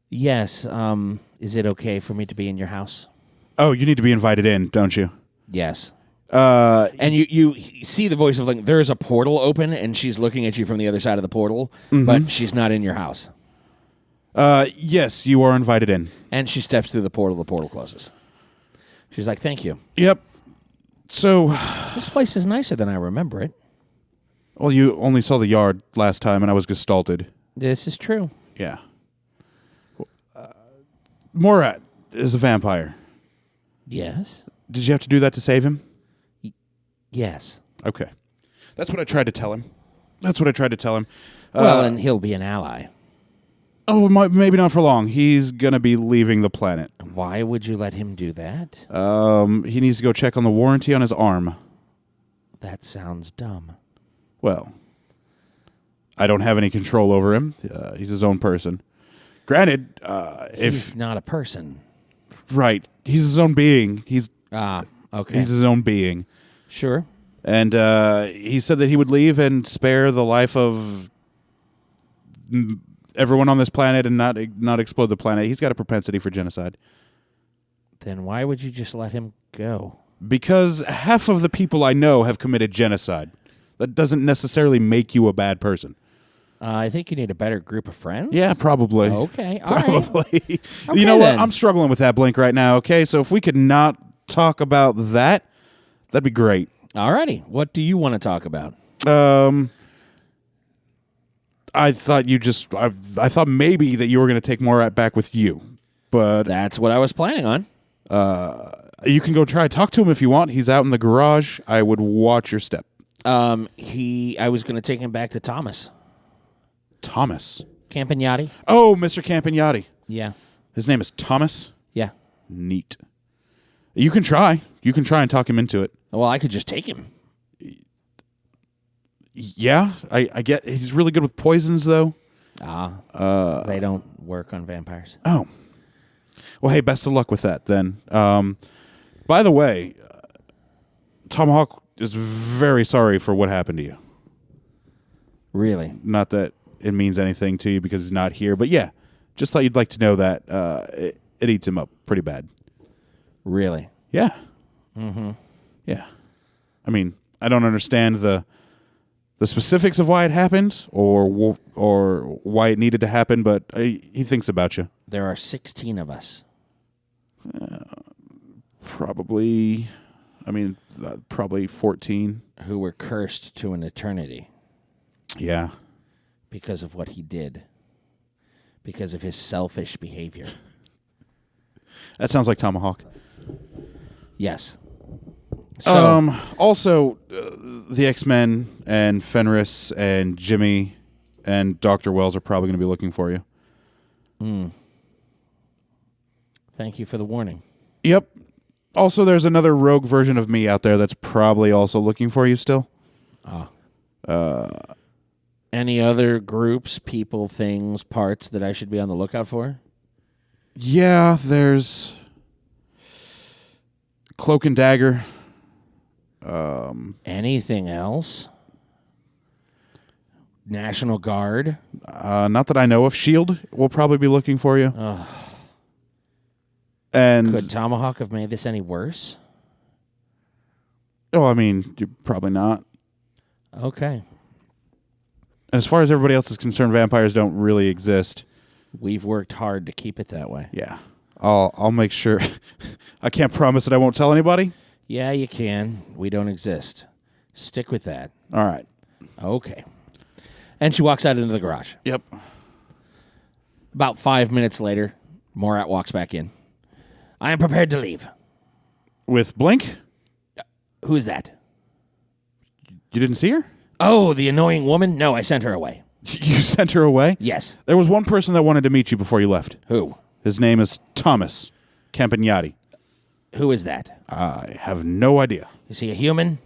Speaker 3: Yes, is it okay for me to be in your house?
Speaker 2: Oh, you need to be invited in, don't you?
Speaker 3: Yes. And you see the voice of Blink. There is a portal open, and she's looking at you from the other side of the portal, but she's not in your house.
Speaker 2: Yes, you are invited in.
Speaker 3: And she steps through the portal closes. She's like, thank you.
Speaker 2: Yep. So,
Speaker 3: This place is nicer than I remember it.
Speaker 2: well, you only saw the yard last time, and I was gestalted.
Speaker 3: This is true.
Speaker 2: Yeah. MORAT is a vampire.
Speaker 3: Yes.
Speaker 2: Did you have to do that to save him?
Speaker 3: Yes.
Speaker 2: Okay. That's what I tried to tell him.
Speaker 3: Well, and he'll be an ally.
Speaker 2: Oh, maybe not for long. He's going to be leaving the planet.
Speaker 3: Why would you let him do that?
Speaker 2: He needs to go check on the warranty on his arm.
Speaker 3: That sounds dumb.
Speaker 2: Well, I don't have any control over him. He's his own person. Granted,
Speaker 3: He's not a person.
Speaker 2: Right, he's his own being.
Speaker 3: Okay.
Speaker 2: He's his own being.
Speaker 3: Sure.
Speaker 2: And he said that he would leave and spare the life of everyone on this planet and not explode the planet. He's got a propensity for genocide.
Speaker 3: Then why would you just let him go?
Speaker 2: Because half of the people I know have committed genocide. That doesn't necessarily make you a bad person.
Speaker 3: I think you need a better group of friends.
Speaker 2: Yeah, probably.
Speaker 3: Okay. All right.
Speaker 2: Probably.
Speaker 3: Okay,
Speaker 2: You know what?
Speaker 3: then.
Speaker 2: I'm struggling with that Blink right now, okay? So if we could not talk about that, that'd be great.
Speaker 3: All righty. What do you want to talk about?
Speaker 2: I thought I thought maybe that you were going to take MORAT back with you. But
Speaker 3: That's what I was planning on.
Speaker 2: you can go try talk to him if you want. He's out in the garage. I would watch your step.
Speaker 3: I was going to take him back to Thomas
Speaker 2: Thomas.
Speaker 3: Campagnati.
Speaker 2: Oh, Mr. Campagnati.
Speaker 3: Yeah.
Speaker 2: His name is Thomas.
Speaker 3: Yeah.
Speaker 2: Neat. You can try. You can try and talk him into it.
Speaker 3: Well, I could just take him.
Speaker 2: Yeah, I get. He's really good with poisons, though.
Speaker 3: They don't work on vampires.
Speaker 2: Oh. Well, hey, best of luck with that, then. By the way, Tomahawk is very sorry for what happened to you.
Speaker 3: Really?
Speaker 2: Not that it means anything to you because he's not here, but yeah, just thought you'd like to know that it eats him up pretty bad.
Speaker 3: Really?
Speaker 2: Yeah. Mm-hmm. Yeah. I mean, I don't understand the specifics of why it happened or why it needed to happen, but he thinks about you.
Speaker 3: There are 16 of us.
Speaker 2: Probably 14.
Speaker 3: Who were cursed to an eternity
Speaker 2: Yeah.
Speaker 3: because of what he did. Because of his selfish behavior.
Speaker 2: That sounds like Tomahawk.
Speaker 3: Yes. So,
Speaker 2: Also, the X-Men and Fenris and Jimmy and Dr. Wells are probably going to be looking for you.
Speaker 3: thank you for the warning.
Speaker 2: Yep. Also, there's another rogue version of me out there that's probably also looking for you still.
Speaker 3: Any other groups, people, things, parts that I should be on the lookout for?
Speaker 2: Yeah, there's Cloak and Dagger.
Speaker 3: Anything else? National Guard?
Speaker 2: Not that I know of. S.H.I.E.L.D. will probably be looking for you. And
Speaker 3: Could Tomahawk have made this any worse?
Speaker 2: I mean, probably not.
Speaker 3: Okay.
Speaker 2: And as far as everybody else is concerned, vampires don't really exist.
Speaker 3: We've worked hard to keep it that way.
Speaker 2: Yeah. I'll make sure. I can't promise that I won't tell anybody.
Speaker 3: Yeah, you can. We don't exist. Stick with that.
Speaker 2: All right.
Speaker 3: Okay. And she walks out into the garage.
Speaker 2: Yep.
Speaker 3: About 5 minutes later, Morat walks back in. I am prepared to leave.
Speaker 2: With Blink?
Speaker 3: Who is that?
Speaker 2: You didn't see her?
Speaker 3: Oh, the annoying woman? No, I sent her away.
Speaker 2: You sent her away?
Speaker 3: Yes.
Speaker 2: There was one person that wanted to meet you before you left.
Speaker 3: Who?
Speaker 2: His name is Thomas Campagnati.
Speaker 3: Who is that?
Speaker 2: I have no idea.
Speaker 3: Is he a human?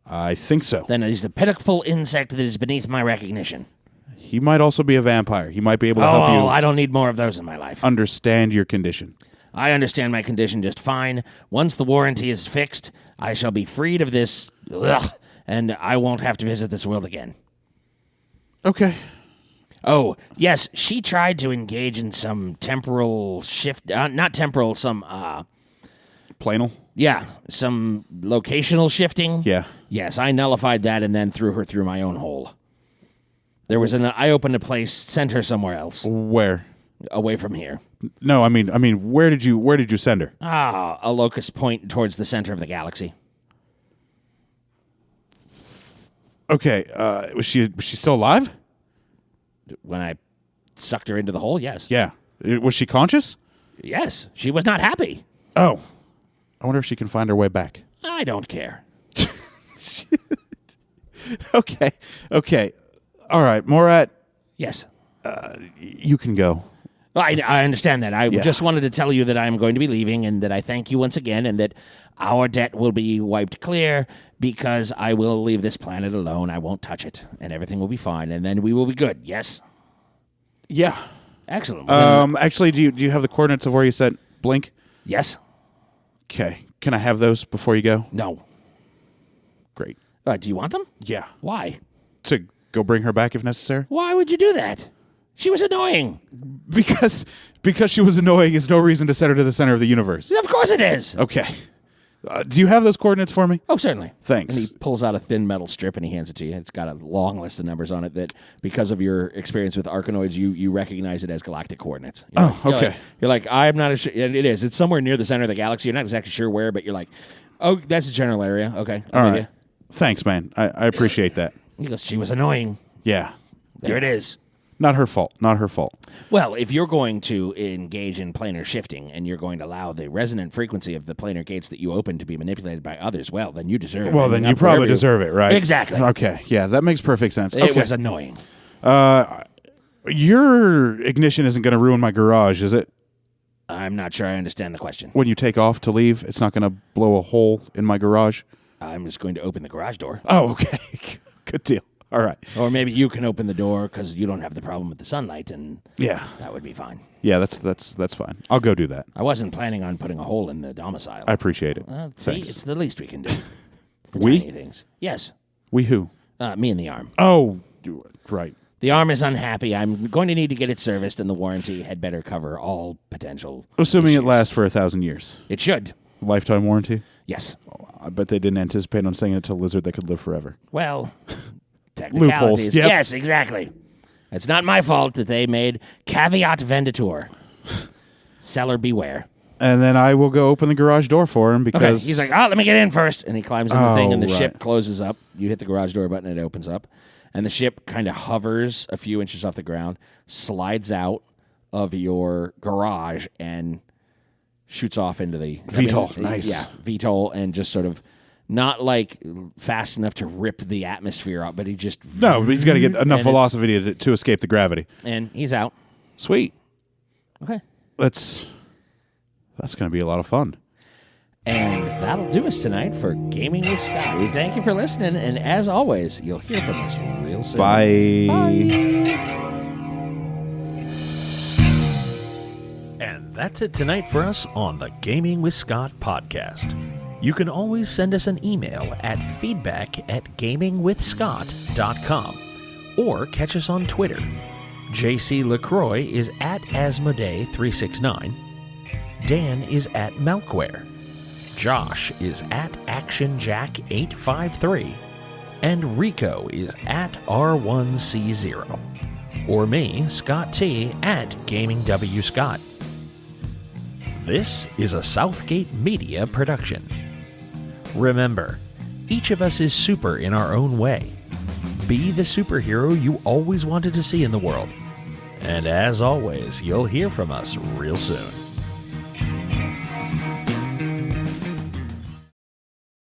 Speaker 2: I think so.
Speaker 3: Then he's a pitiful insect that is beneath my recognition.
Speaker 2: He might also be a vampire. He might be able to help you
Speaker 3: I don't need more of those in my life.
Speaker 2: understand your condition.
Speaker 3: I understand my condition just fine. Once the warranty is fixed, I shall be freed of this, and I won't have to visit this world again.
Speaker 2: Okay.
Speaker 3: Oh, yes, she tried to engage in some temporal shift, not temporal, some,
Speaker 2: Planal?
Speaker 3: yeah, some locational shifting.
Speaker 2: Yeah.
Speaker 3: Yes, I nullified that and then threw her through my own hole. I opened a place, sent her somewhere else,
Speaker 2: Where?
Speaker 3: away from here.
Speaker 2: No, I mean, where did you send her?
Speaker 3: A locust point towards the center of the galaxy.
Speaker 2: Okay. Was she still alive?
Speaker 3: When I sucked her into the hole, yes.
Speaker 2: Yeah. Was she conscious?
Speaker 3: Yes, she was not happy.
Speaker 2: Oh. I wonder if she can find her way back.
Speaker 3: I don't care.
Speaker 2: Okay. All right, Morat,
Speaker 3: Yes.
Speaker 2: you can go.
Speaker 3: Well, I understand that. I
Speaker 2: Yeah.
Speaker 3: just wanted to tell you that I am going to be leaving and that I thank you once again and that our debt will be wiped clear because I will leave this planet alone. I won't touch it and everything will be fine and then we will be good. Yes?
Speaker 2: Yeah.
Speaker 3: Excellent. Well, then-
Speaker 2: Actually, do you have the coordinates of where you sent Blink?
Speaker 3: yes?
Speaker 2: Okay. Can I have those before you go?
Speaker 3: No.
Speaker 2: Great.
Speaker 3: Do you want them?
Speaker 2: Yeah.
Speaker 3: Why?
Speaker 2: To go bring her back if necessary?
Speaker 3: Why would you do that? She was annoying.
Speaker 2: Because she was annoying is no reason to send her to the center of the universe.
Speaker 3: Of course it is.
Speaker 2: Okay. Do you have those coordinates for me?
Speaker 3: Oh, certainly.
Speaker 2: Thanks.
Speaker 3: And he pulls out a thin metal strip and he hands it to you. It's got a long list of numbers on it that, because of your experience with Arkanoids, you recognize it as galactic coordinates.
Speaker 2: Okay.
Speaker 3: You're like, I'm not sure. And it is. It's somewhere near the center of the galaxy. You're not exactly sure where, but you're like, oh, that's a general area. Okay.
Speaker 2: All right. Thanks, man. I appreciate that.
Speaker 3: He goes, she was annoying.
Speaker 2: Yeah.
Speaker 3: There it is.
Speaker 2: Not her fault. Not her fault.
Speaker 3: Well, if you're going to engage in planar shifting and you're going to allow the resonant frequency of the planar gates that you open to be manipulated by others, well, then you deserve it.
Speaker 2: Well, then you probably deserve it, right?
Speaker 3: Exactly.
Speaker 2: Okay. Yeah, that makes perfect sense.
Speaker 3: It
Speaker 2: Okay.
Speaker 3: was annoying.
Speaker 2: Your ignition isn't going to ruin my garage, is it?
Speaker 3: I'm not sure I understand the question.
Speaker 2: When you take off to leave, it's not going to blow a hole in my garage?
Speaker 3: I'm just going to open the garage door.
Speaker 2: Oh, okay. Good deal. All right.
Speaker 3: Or maybe you can open the door because you don't have the problem with the sunlight, and
Speaker 2: Yeah.
Speaker 3: that would be fine.
Speaker 2: Yeah, that's fine. I'll go do that.
Speaker 3: I wasn't planning on putting a hole in the domicile.
Speaker 2: I appreciate it.
Speaker 3: See,
Speaker 2: Thanks.
Speaker 3: it's the least we can do. the
Speaker 2: We?
Speaker 3: tiny things. Yes,
Speaker 2: We who?
Speaker 3: me and the arm.
Speaker 2: Oh, right.
Speaker 3: The arm is unhappy. I'm going to need to get it serviced, and the warranty had better cover all potential
Speaker 2: Assuming
Speaker 3: issues.
Speaker 2: it lasts for 1,000 years.
Speaker 3: It should.
Speaker 2: Lifetime warranty?
Speaker 3: Yes.
Speaker 2: I bet they didn't anticipate on saying it to a lizard that could live forever.
Speaker 3: Well, technicalities.
Speaker 2: Loopholes, yep.
Speaker 3: Yes, exactly. It's not my fault that they made caveat venditor. Seller beware.
Speaker 2: And then I will go open the garage door for him because...
Speaker 3: Okay. He's like, let me get in first. And he climbs in the thing, and the
Speaker 2: right.
Speaker 3: ship closes up. You hit the garage door button, and it opens up. And the ship kind of hovers a few inches off the ground, slides out of your garage, and shoots off into the...
Speaker 2: VTOL, nice.
Speaker 3: Yeah, VTOL, and just sort of not like fast enough to rip the atmosphere up, but he just...
Speaker 2: No, but he's got to get enough
Speaker 3: And
Speaker 2: velocity to escape the gravity.
Speaker 3: And he's out.
Speaker 2: Sweet.
Speaker 3: Okay.
Speaker 2: That's going to be a lot of fun.
Speaker 3: And that'll do us tonight for Gaming with Scott. We thank you for listening, and as always, you'll hear from us real soon.
Speaker 2: Bye.
Speaker 1: And that's it tonight for us on the Gaming with Scott podcast. You can always send us an email at feedback@gamingwithscott.com or catch us on Twitter. JC LaCroix is at Asmodee369. Dan is at Melkware. Josh is at ActionJack853. And Rico is at R1C0. Or me, Scott T, at GamingWScott. This is a Southgate Media production. Remember, each of us is super in our own way. Be the superhero you always wanted to see in the world. And as always, you'll hear from us real soon.